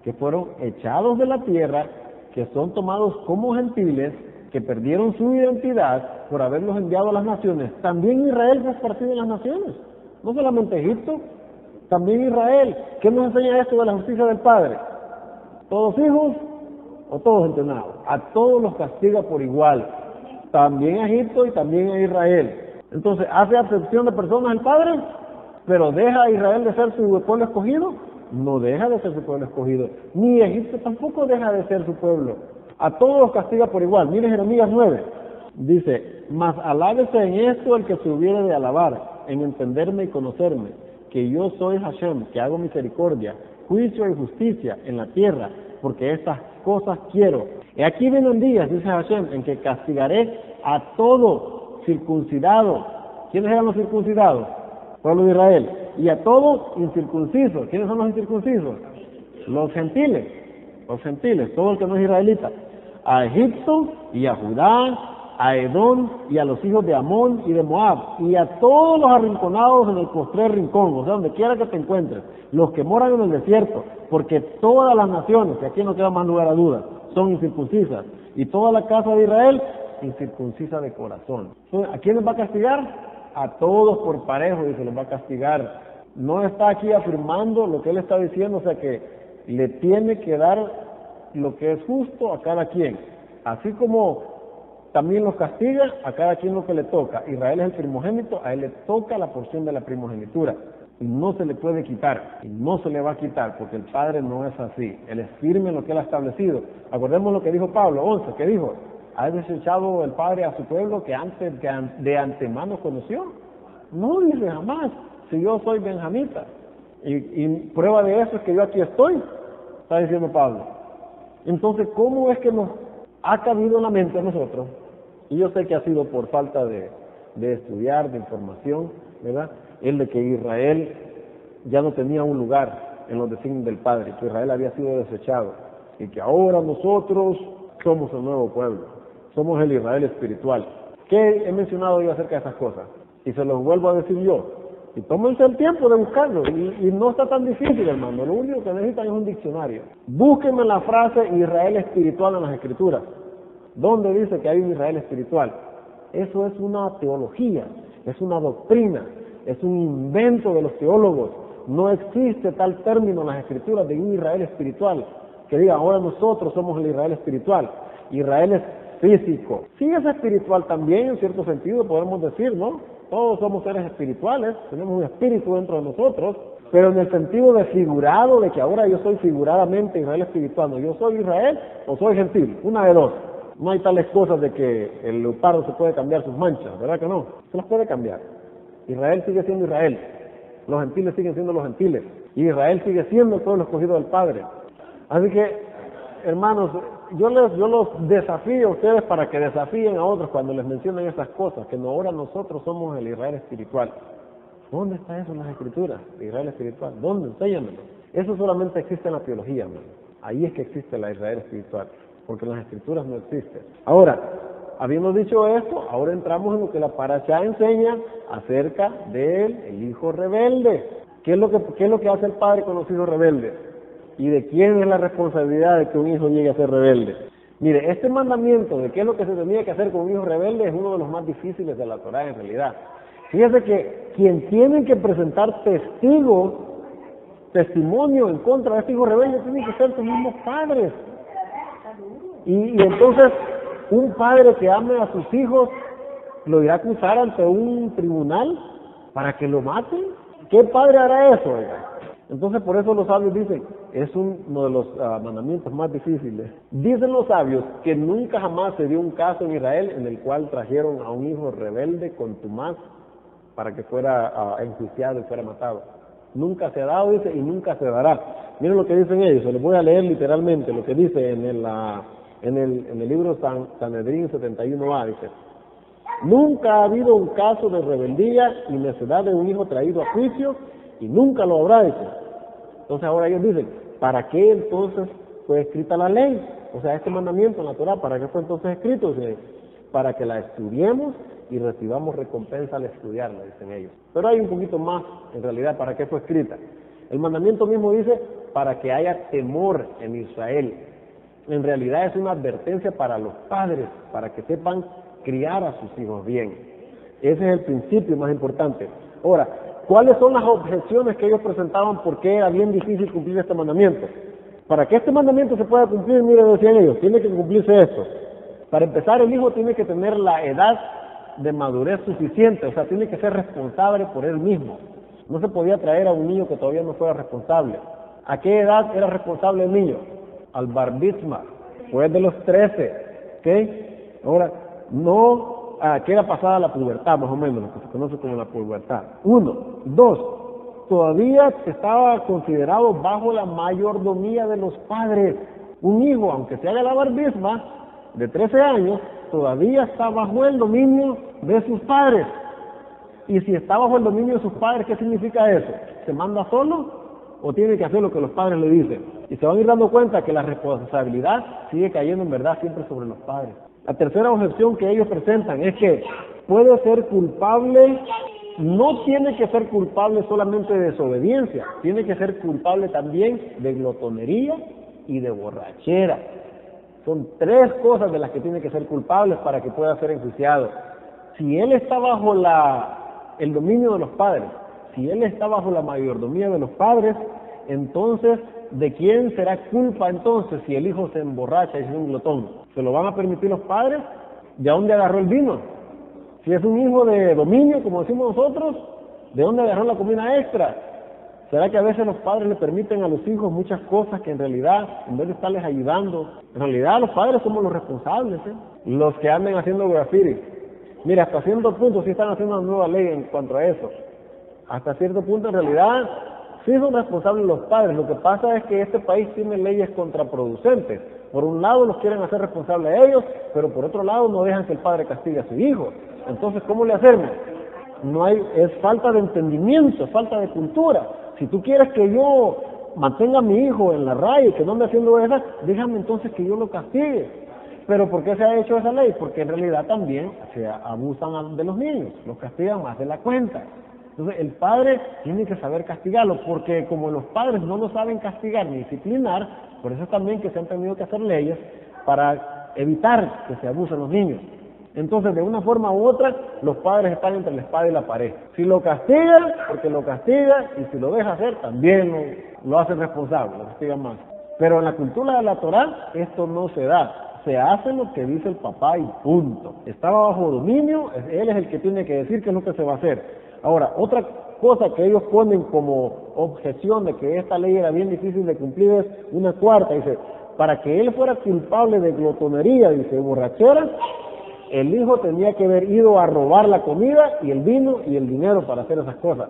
Que fueron echados de la tierra, que son tomados como gentiles, que perdieron su identidad por haberlos enviado a las naciones. También Israel fue esparcido en las naciones, no solamente Egipto, también Israel. ¿Qué nos enseña esto de la justicia del Padre? ¿Todos hijos o todos entrenados? A todos los castiga por igual, también a Egipto y también a Israel. Entonces, ¿hace acepción de personas el Padre? ¿Pero deja a Israel de ser su pueblo escogido? No deja de ser su pueblo escogido. Ni Egipto tampoco deja de ser su pueblo. A todos los castiga por igual. Mire Jeremías 9. Dice, mas alábese en esto el que se hubiere de alabar, en entenderme y conocerme, que yo soy Hashem, que hago misericordia, juicio y justicia en la tierra, porque estas cosas quiero. Y aquí vienen días, dice Hashem, en que castigaré a todo circuncidado. ¿Quiénes eran los circuncidados? Pueblo de Israel. Y a todo incircunciso. ¿Quiénes son los incircuncisos? Los gentiles, todo el que no es israelita. A Egipto y a Judá, a Edom y a los hijos de Amón y de Moab, y a todos los arrinconados en el postrer rincón, o sea, donde quiera que te encuentres, los que moran en el desierto, porque todas las naciones, que aquí no queda más lugar a dudas, son incircuncisas, y toda la casa de Israel, incircuncisa de corazón. Entonces, ¿a quiénes va a castigar? A todos por parejo, dice, les va a castigar. No está aquí afirmando lo que él está diciendo, o sea que le tiene que dar lo que es justo a cada quien, así como también los castiga a cada quien lo que le toca. Israel es el primogénito, a él le toca la porción de la primogenitura y no se le puede quitar, y no se le va a quitar, porque el Padre no es así, él es firme en lo que él ha establecido. Acordemos lo que dijo Pablo 11, que dijo, ¿ha desechado el Padre a su pueblo que antes de antemano conoció? No, dice, jamás, si yo soy benjamita, y prueba de eso es que yo aquí estoy, está diciendo Pablo. Entonces, ¿cómo es que nos ha cabido en la mente a nosotros? Y yo sé que ha sido por falta de estudiar, de información, ¿verdad? El de que Israel ya no tenía un lugar en los designios del Padre, que Israel había sido desechado, y que ahora nosotros somos el nuevo pueblo, somos el Israel espiritual. ¿Qué he mencionado yo acerca de esas cosas? Y se los vuelvo a decir yo. Y tómense el tiempo de buscarlo, y no está tan difícil, hermano. Lo único que necesitan es un diccionario. Búsquenme la frase Israel espiritual en las Escrituras. ¿Dónde dice que hay un Israel espiritual? Eso es una teología, es una doctrina, es un invento de los teólogos. No existe tal término en las Escrituras de un Israel espiritual, que diga, ahora nosotros somos el Israel espiritual. Israel es físico. Sí es espiritual también, en cierto sentido, podemos decir, ¿no? Todos somos seres espirituales, tenemos un espíritu dentro de nosotros, pero en el sentido de figurado, de que ahora yo soy figuradamente Israel espiritual, no, yo soy Israel o soy gentil, una de dos. No hay tales cosas de que el leopardo se puede cambiar sus manchas, ¿verdad que no? Se las puede cambiar. Israel sigue siendo Israel, los gentiles siguen siendo los gentiles, y Israel sigue siendo todo el escogido del Padre. Así que, hermanos, yo los desafío a ustedes para que desafíen a otros cuando les mencionen esas cosas, que ahora nosotros somos el Israel espiritual. ¿Dónde está eso en las Escrituras? El Israel espiritual. ¿Dónde? Enséñamelo. Eso solamente existe en la teología, hermano. Ahí es que existe la Israel espiritual, porque en las Escrituras no existe. Ahora, habiendo dicho esto, ahora entramos en lo que la Parashá enseña acerca del hijo rebelde. ¿Qué es lo que hace el padre con los hijos rebeldes? ¿Y de quién es la responsabilidad de que un hijo llegue a ser rebelde? Mire, este mandamiento de qué es lo que se tenía que hacer con un hijo rebelde es uno de los más difíciles de la Torá en realidad. Fíjese que quien tiene que presentar testimonio en contra de este hijo rebelde tiene que ser sus mismos padres. Y entonces, un padre que ame a sus hijos lo irá a acusar ante un tribunal para que lo maten. ¿Qué padre hará eso, oiga? Entonces, por eso los sabios dicen, es uno de los mandamientos más difíciles. Dicen los sabios que nunca jamás se dio un caso en Israel en el cual trajeron a un hijo rebelde contumaz para que fuera enjuiciado y fuera matado. Nunca se ha dado, dice, y nunca se dará. Miren lo que dicen ellos, se les voy a leer literalmente lo que dice en el libro Sanedrín 71a, dice, nunca ha habido un caso de rebeldía y necedad de un hijo traído a juicio, y nunca lo habrá, dice. Entonces ahora ellos dicen, ¿para qué entonces fue escrita la ley? O sea, este mandamiento en la Torá, ¿para qué fue entonces escrito? Dice, para que la estudiemos y recibamos recompensa al estudiarla, dicen ellos. Pero hay un poquito más, en realidad, ¿para qué fue escrita? El mandamiento mismo dice, para que haya temor en Israel. En realidad es una advertencia para los padres, para que sepan criar a sus hijos bien. Ese es el principio más importante. Ahora, ¿cuáles son las objeciones que ellos presentaban por qué era bien difícil cumplir este mandamiento? Para que este mandamiento se pueda cumplir, miren, decían ellos, tiene que cumplirse esto. Para empezar, el hijo tiene que tener la edad de madurez suficiente, o sea, tiene que ser responsable por él mismo. No se podía traer a un niño que todavía no fuera responsable. ¿A qué edad era responsable el niño? Al bar mitzvah, después de los 13, ¿ok? Ahora, no queda pasada la pubertad, más o menos, lo que se conoce como la pubertad. 1. 2. Todavía estaba considerado bajo la mayordomía de los padres. Un hijo, aunque se haga la bar mitzvah, de 13 años, todavía está bajo el dominio de sus padres. Y si está bajo el dominio de sus padres, ¿qué significa eso? ¿Se manda solo o tiene que hacer lo que los padres le dicen? Y se van a ir dando cuenta que la responsabilidad sigue cayendo en verdad siempre sobre los padres. La tercera objeción que ellos presentan es que puede ser culpable, no tiene que ser culpable solamente de desobediencia, tiene que ser culpable también de glotonería y de borrachera. Son 3 cosas de las que tiene que ser culpable para que pueda ser enjuiciado. Si él está bajo el dominio de los padres, si él está bajo la mayordomía de los padres, entonces, ¿de quién será culpa entonces si el hijo se emborracha y es un glotón? ¿Se lo van a permitir los padres? ¿De dónde agarró el vino? Si es un hijo de dominio, como decimos nosotros, ¿de dónde agarró la comida extra? ¿Será que a veces los padres le permiten a los hijos muchas cosas que en realidad, en vez de estarles ayudando, en realidad los padres somos los responsables, los que anden haciendo graffiti? Mira, hasta cierto punto sí están haciendo una nueva ley en cuanto a eso. Hasta cierto punto en realidad sí son responsables los padres. Lo que pasa es que este país tiene leyes contraproducentes. Por un lado los quieren hacer responsables a ellos, pero por otro lado no dejan que el padre castigue a su hijo. Entonces, ¿cómo le hacemos? Es falta de entendimiento, falta de cultura. Si tú quieres que yo mantenga a mi hijo en la raya y que no ande haciendo eso, déjame entonces que yo lo castigue. ¿Pero por qué se ha hecho esa ley? Porque en realidad también se abusan de los niños, los castigan más de la cuenta. Entonces el padre tiene que saber castigarlo, porque como los padres no lo saben castigar ni disciplinar, por eso también que se han tenido que hacer leyes para evitar que se abusen los niños. Entonces, de una forma u otra, los padres están entre la espada y la pared. Si lo castigan, porque lo castiga, y si lo deja hacer, también lo hacen responsable, lo castigan más. Pero en la cultura de la Torá, esto no se da. Se hace lo que dice el papá y punto. Estaba bajo dominio, él es el que tiene que decir qué es lo que se va a hacer. Ahora, otra cosa que ellos ponen como objeción de que esta ley era bien difícil de cumplir es una cuarta. Dice, para que él fuera culpable de glotonería, dice, borrachera, el hijo tenía que haber ido a robar la comida y el vino y el dinero para hacer esas cosas.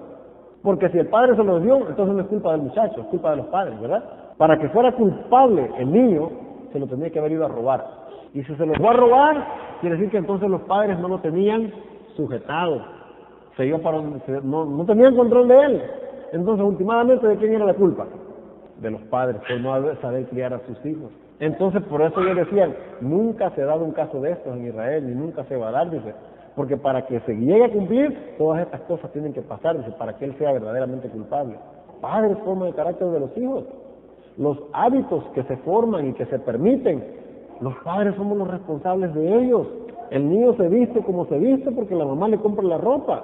Porque si el padre se los dio, entonces no es culpa del muchacho, es culpa de los padres, ¿verdad? Para que fuera culpable el niño, se lo tenía que haber ido a robar. Y si se lo fue a robar, quiere decir que entonces los padres no lo tenían sujetado. No tenían control de él. Entonces, últimamente, ¿de quién era la culpa? De los padres, por no saber criar a sus hijos. Entonces, por eso ellos decían, nunca se ha dado un caso de estos en Israel, ni nunca se va a dar, dice, porque para que se llegue a cumplir, todas estas cosas tienen que pasar, dice, para que él sea verdaderamente culpable. Padres forman el carácter de los hijos. Los hábitos que se forman y que se permiten, los padres somos los responsables de ellos. El niño se viste como se viste porque la mamá le compra la ropa.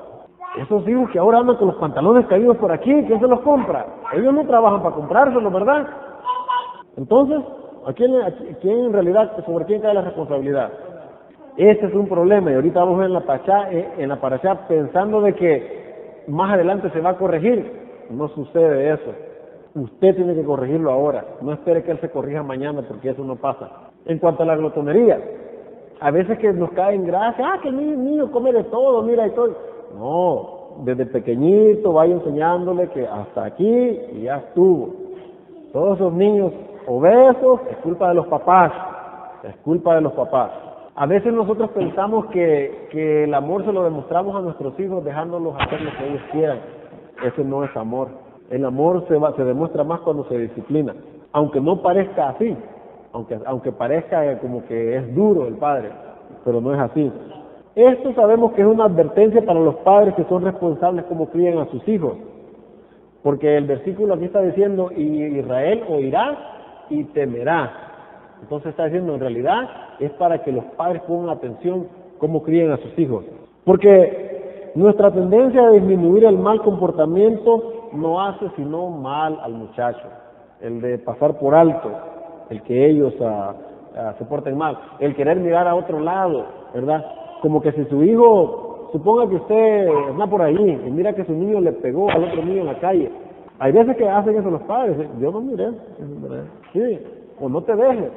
Esos hijos que ahora andan con los pantalones caídos por aquí, ¿quién se los compra? Ellos no trabajan para comprárselos, ¿verdad? Entonces, ¿quién en realidad, sobre quién cae la responsabilidad? Este es un problema y ahorita vamos a ver en la parashá pensando de que más adelante se va a corregir. No sucede eso. Usted tiene que corregirlo ahora. No espere que él se corrija mañana porque eso no pasa. En cuanto a la glotonería, a veces que nos cae en gracia, que el niño come de todo, mira y todo. No, desde pequeñito vaya enseñándole que hasta aquí y ya estuvo. Todos esos niños obesos es culpa de los papás, es culpa de los papás. A veces nosotros pensamos que el amor se lo demostramos a nuestros hijos dejándolos hacer lo que ellos quieran. Ese no es amor. El amor se demuestra más cuando se disciplina, aunque no parezca así, aunque parezca como que es duro el padre, pero no es así. Esto sabemos que es una advertencia para los padres que son responsables como crían a sus hijos, porque el versículo aquí está diciendo, y Israel oirá y temerá. Entonces está diciendo, en realidad, es para que los padres pongan atención cómo crían a sus hijos. Porque nuestra tendencia a disminuir el mal comportamiento no hace sino mal al muchacho. El de pasar por alto, el que ellos se porten mal, el querer mirar a otro lado, ¿verdad? Como que si su hijo, suponga que usted anda por ahí y mira que su niño le pegó al otro niño en la calle. Hay veces que hacen eso los padres, yo no miré, sí, o no te dejes.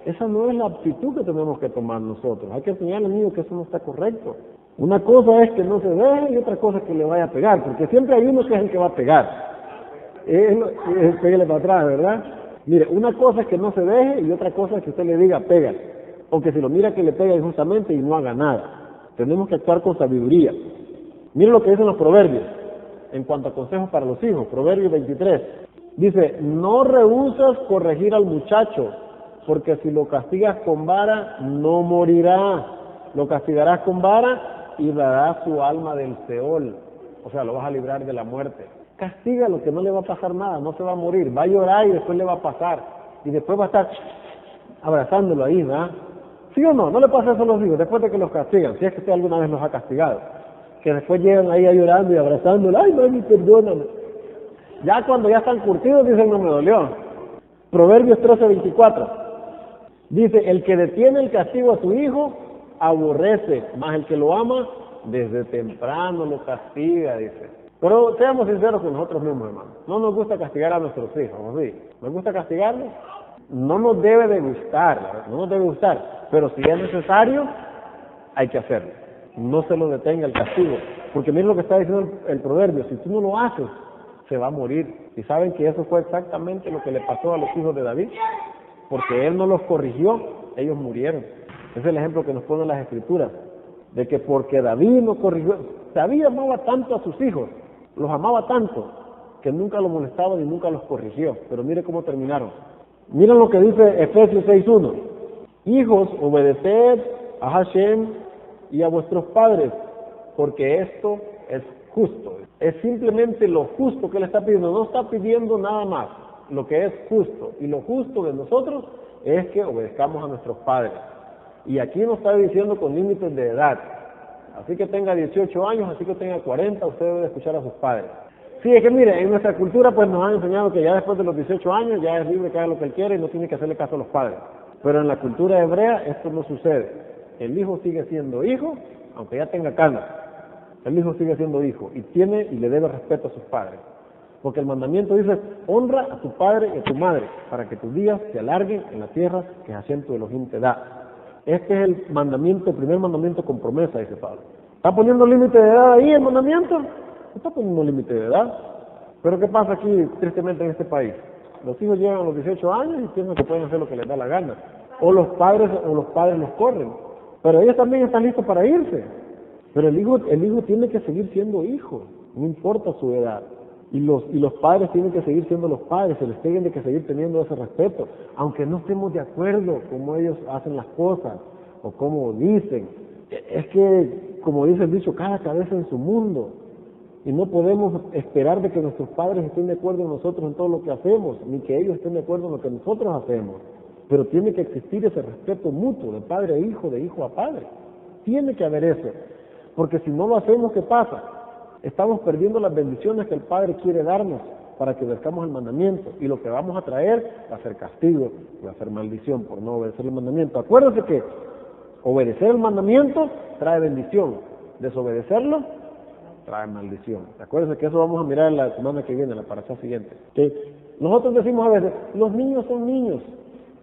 Esa no es la actitud que tenemos que tomar nosotros. Hay que enseñarle al niño que eso no está correcto. Una cosa es que no se deje y otra cosa es que le vaya a pegar, porque siempre hay uno que es el que va a pegar. Pégale para atrás, ¿verdad? Mire, una cosa es que no se deje y otra cosa es que usted le diga pégale. Aunque si lo mira que le pega injustamente y no haga nada. Tenemos que actuar con sabiduría. Mire lo que dicen los proverbios en cuanto a consejos para los hijos. Proverbios 23. Dice, no rehusas corregir al muchacho, porque si lo castigas con vara, no morirá. Lo castigarás con vara y darás su alma del Seol. O sea, lo vas a librar de la muerte. Castígalo, que no le va a pasar nada, no se va a morir. Va a llorar y después le va a pasar. Y después va a estar abrazándolo ahí, ¿verdad? ¿Sí o no? No le pasa eso a los hijos, después de que los castigan, si es que usted alguna vez los ha castigado. Que después llegan ahí llorando y abrazándolo. Ay, mami, perdóname. Ya cuando ya están curtidos dicen, no me dolió. Proverbios 13:24. Dice, el que detiene el castigo a su hijo, aborrece, mas el que lo ama, desde temprano lo castiga, dice. Pero seamos sinceros con nosotros mismos, hermano. No nos gusta castigar a nuestros hijos, ¿sí? ¿Nos gusta castigarlos? No nos debe de gustar, ¿verdad? No nos debe gustar. Pero si es necesario, hay que hacerlo. No se lo detenga el castigo. Porque miren lo que está diciendo el proverbio. Si tú no lo haces, se va a morir. Y saben que eso fue exactamente lo que le pasó a los hijos de David. Porque él no los corrigió, ellos murieron. Ese es el ejemplo que nos ponen las escrituras. De que porque David no corrigió, David amaba tanto a sus hijos, los amaba tanto, que nunca los molestaba ni nunca los corrigió. Pero mire cómo terminaron. Miren lo que dice Efesios 6:1. Hijos, obedeced a Hashem y a vuestros padres, porque esto es justo. Es simplemente lo justo que él está pidiendo, no está pidiendo nada más, lo que es justo. Y lo justo de nosotros es que obedezcamos a nuestros padres. Y aquí nos está diciendo con límites de edad. Así que tenga 18 años, así que tenga 40, usted debe escuchar a sus padres. Sí, es que mire, en nuestra cultura pues nos han enseñado que ya después de los 18 años ya es libre que haga lo que él quiere y no tiene que hacerle caso a los padres. Pero en la cultura hebrea esto no sucede. El hijo sigue siendo hijo, aunque ya tenga canas. El hijo sigue siendo hijo y tiene y le debe respeto a sus padres. Porque el mandamiento dice, honra a tu padre y a tu madre, para que tus días se alarguen en la tierra que Hashem tu Elohim te da. Este es el mandamiento, el primer mandamiento con promesa, dice Pablo. ¿Está poniendo límite de edad ahí el mandamiento? No está poniendo límite de edad. Pero ¿qué pasa aquí, tristemente, en este país? Los hijos llegan a los 18 años y piensan que pueden hacer lo que les da la gana. O los padres los corren. Pero ellos también están listos para irse. Pero el hijo tiene que seguir siendo hijo, no importa su edad. Y los padres tienen que seguir siendo los padres, se les tiene que seguir teniendo ese respeto, aunque no estemos de acuerdo cómo ellos hacen las cosas o cómo dicen. Es que, como dice el dicho, cada cabeza en su mundo. Y no podemos esperar de que nuestros padres estén de acuerdo en nosotros en todo lo que hacemos, ni que ellos estén de acuerdo en lo que nosotros hacemos. Pero tiene que existir ese respeto mutuo de padre a hijo, de hijo a padre. Tiene que haber eso. Porque si no lo hacemos, ¿qué pasa? Estamos perdiendo las bendiciones que el Padre quiere darnos para que obedezcamos el mandamiento. Y lo que vamos a traer va a ser castigo, va a ser maldición por no obedecer el mandamiento. Acuérdense que obedecer el mandamiento trae bendición. Desobedecerlo trae maldición. Acuérdense que eso vamos a mirar la semana que viene, la parashá siguiente. ¿Sí? Nosotros decimos a veces, los niños son niños.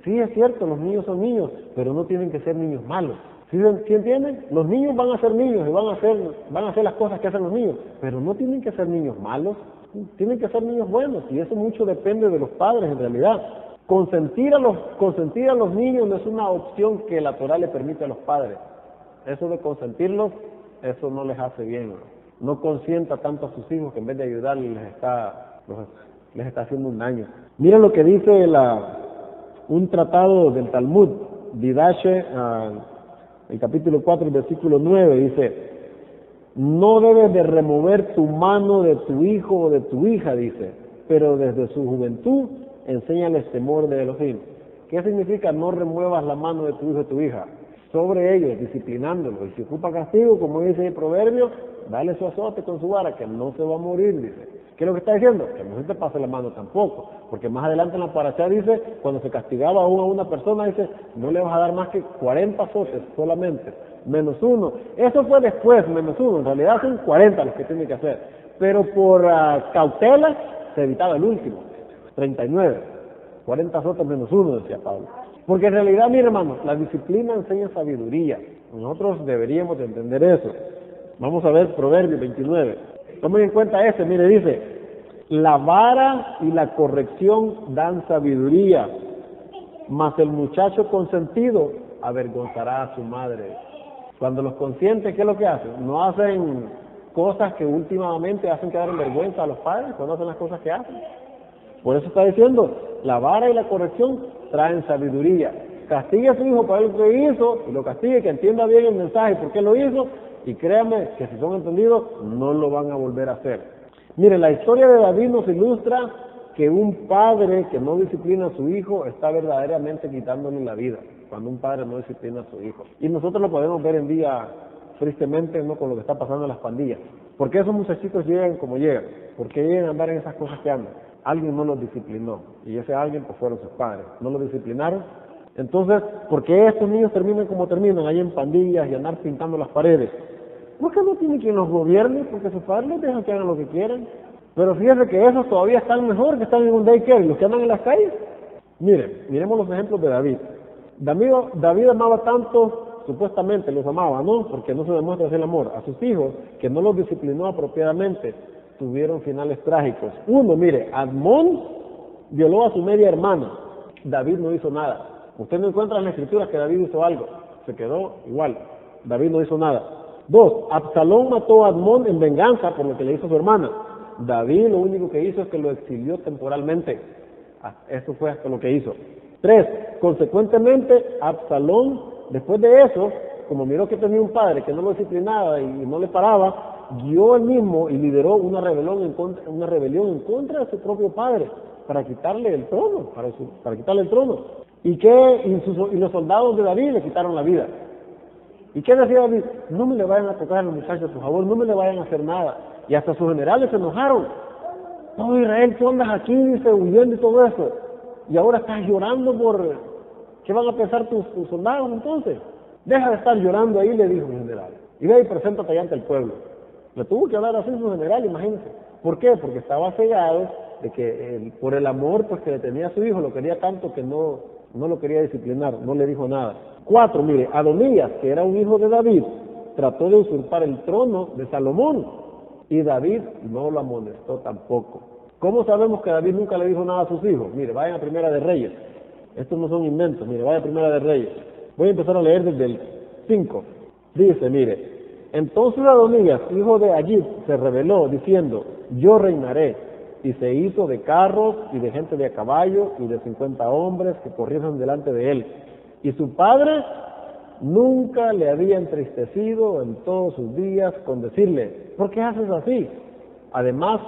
Sí, es cierto, los niños son niños, pero no tienen que ser niños malos. ¿Sí entienden? Los niños van a ser niños y van a hacer las cosas que hacen los niños, pero no tienen que ser niños malos, tienen que ser niños buenos, y eso mucho depende de los padres en realidad. Consentir a los niños no es una opción que la Torá le permite a los padres. Eso de consentirlos, eso no les hace bien. No consienta tanto a sus hijos que en vez de ayudarles les está haciendo un daño. Mira lo que dice un tratado del Talmud, Didache, el capítulo 4, el versículo 9, dice, no debes de remover tu mano de tu hijo o de tu hija, dice, pero desde su juventud enséñales temor de Elohim. ¿Qué significa no remuevas la mano de tu hijo o de tu hija? Sobre ellos, disciplinándolos. Y si ocupa castigo, como dice el proverbio, dale su azote con su vara, que no se va a morir, dice. ¿Qué es lo que está diciendo? Que no se te pase la mano tampoco, porque más adelante en la parashá dice, cuando se castigaba a una persona, dice, no le vas a dar más que 40 azotes solamente, menos uno. Eso fue después, menos uno, en realidad son 40 los que tiene que hacer, pero por cautela se evitaba el último, 39, 40 azotes menos uno, decía Pablo. Porque en realidad, mi hermano, la disciplina enseña sabiduría. Nosotros deberíamos de entender eso. Vamos a ver Proverbios 29. Tomen en cuenta mire, dice, la vara y la corrección dan sabiduría, mas el muchacho consentido avergonzará a su madre. Cuando los conscientes, ¿qué es lo que hacen? No hacen cosas que últimamente hacen quedar en vergüenza a los padres, cuando hacen las cosas que hacen. Por eso está diciendo, la vara y la corrección traen sabiduría. Castigue a su hijo por lo que hizo, y lo castigue, que entienda bien el mensaje, por qué lo hizo, y créanme que si son entendidos, no lo van a volver a hacer. Mire, la historia de David nos ilustra que un padre que no disciplina a su hijo está verdaderamente quitándole la vida, cuando un padre no disciplina a su hijo. Y nosotros lo podemos ver en día, tristemente, ¿no?, con lo que está pasando en las pandillas. ¿Por qué esos muchachitos llegan como llegan? ¿Por qué llegan a andar en esas cosas que andan? Alguien no los disciplinó, y ese alguien pues fueron sus padres, no los disciplinaron. Entonces, ¿por qué estos niños terminan como terminan, ahí en pandillas y andar pintando las paredes? Porque no tienen quien los gobierne, porque sus padres les dejan que hagan lo que quieran. Pero fíjense que esos todavía están mejor, que están en un daycare, los que andan en las calles. Miremos los ejemplos de David. David amaba tanto, supuestamente los amaba, ¿no? Porque no se demuestra ese amor a sus hijos, que no los disciplinó apropiadamente, tuvieron finales trágicos. Uno, Amnón violó a su media hermana, David no hizo nada. Usted no encuentra en las escrituras que David hizo algo, se quedó igual, David no hizo nada. 2, Absalón mató a Amnón en venganza por lo que le hizo a su hermana. David lo único que hizo es que lo exilió temporalmente. Eso fue hasta lo que hizo. 3, consecuentemente, Absalón, después de eso, como miró que tenía un padre que no lo disciplinaba y no le paraba, guió él mismo y lideró una rebelión en contra de su propio padre para quitarle el trono, para quitarle el trono. Y los soldados de David le quitaron la vida. ¿Y qué decía David? No me le vayan a tocar a los muchachos, por favor, no me le vayan a hacer nada. Y hasta sus generales se enojaron. No, Israel, tú andas aquí, dice, huyendo y todo eso. Y ahora estás llorando por... ¿Qué van a pensar tus soldados entonces? Deja de estar llorando ahí, le dijo el general. Y ve y preséntate allá ante el pueblo. Le tuvo que hablar así su general, imagínense. ¿Por qué? Porque estaba cegado de que por el amor pues que le tenía a su hijo, lo quería tanto que no lo quería disciplinar, no le dijo nada. 4, Adonías, que era un hijo de David, trató de usurpar el trono de Salomón, y David no lo amonestó tampoco. ¿Cómo sabemos que David nunca le dijo nada a sus hijos? Vayan a Primera de Reyes. Estos no son inventos, vaya a Primera de Reyes. Voy a empezar a leer desde el 5. Dice, entonces Adonías, hijo de Agit, se rebeló diciendo, yo reinaré, y se hizo de carros y de gente de a caballo y de 50 hombres que corrieron delante de él. Y su padre nunca le había entristecido en todos sus días con decirle, ¿por qué haces así? Además,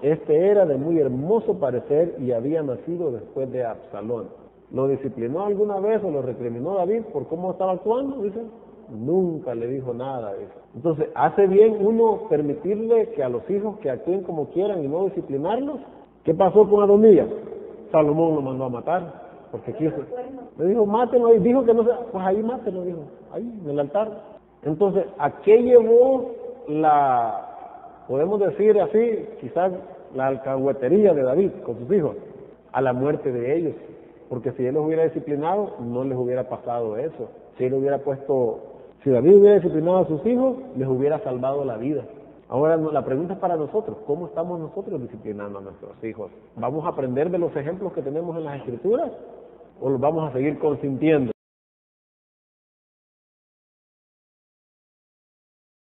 este era de muy hermoso parecer y había nacido después de Absalón. ¿Lo disciplinó alguna vez o lo recriminó David por cómo estaba actuando? Dice, nunca le dijo nada. Dice. Entonces, ¿hace bien uno permitirle que a los hijos que actúen como quieran y no disciplinarlos? ¿Qué pasó con Adonías? Salomón lo mandó a matar, porque quiso. Le dijo, mátenlo, y dijo que no se... Pues ahí mátenlo, dijo, ahí, en el altar. Entonces, ¿a qué llevó podemos decir así, quizás la alcahuetería de David con sus hijos? A la muerte de ellos. Porque si él los hubiera disciplinado, no les hubiera pasado eso. Si David hubiera disciplinado a sus hijos, les hubiera salvado la vida. Ahora, la pregunta es para nosotros, ¿cómo estamos nosotros disciplinando a nuestros hijos? ¿Vamos a aprender de los ejemplos que tenemos en las Escrituras? ¿O los vamos a seguir consintiendo?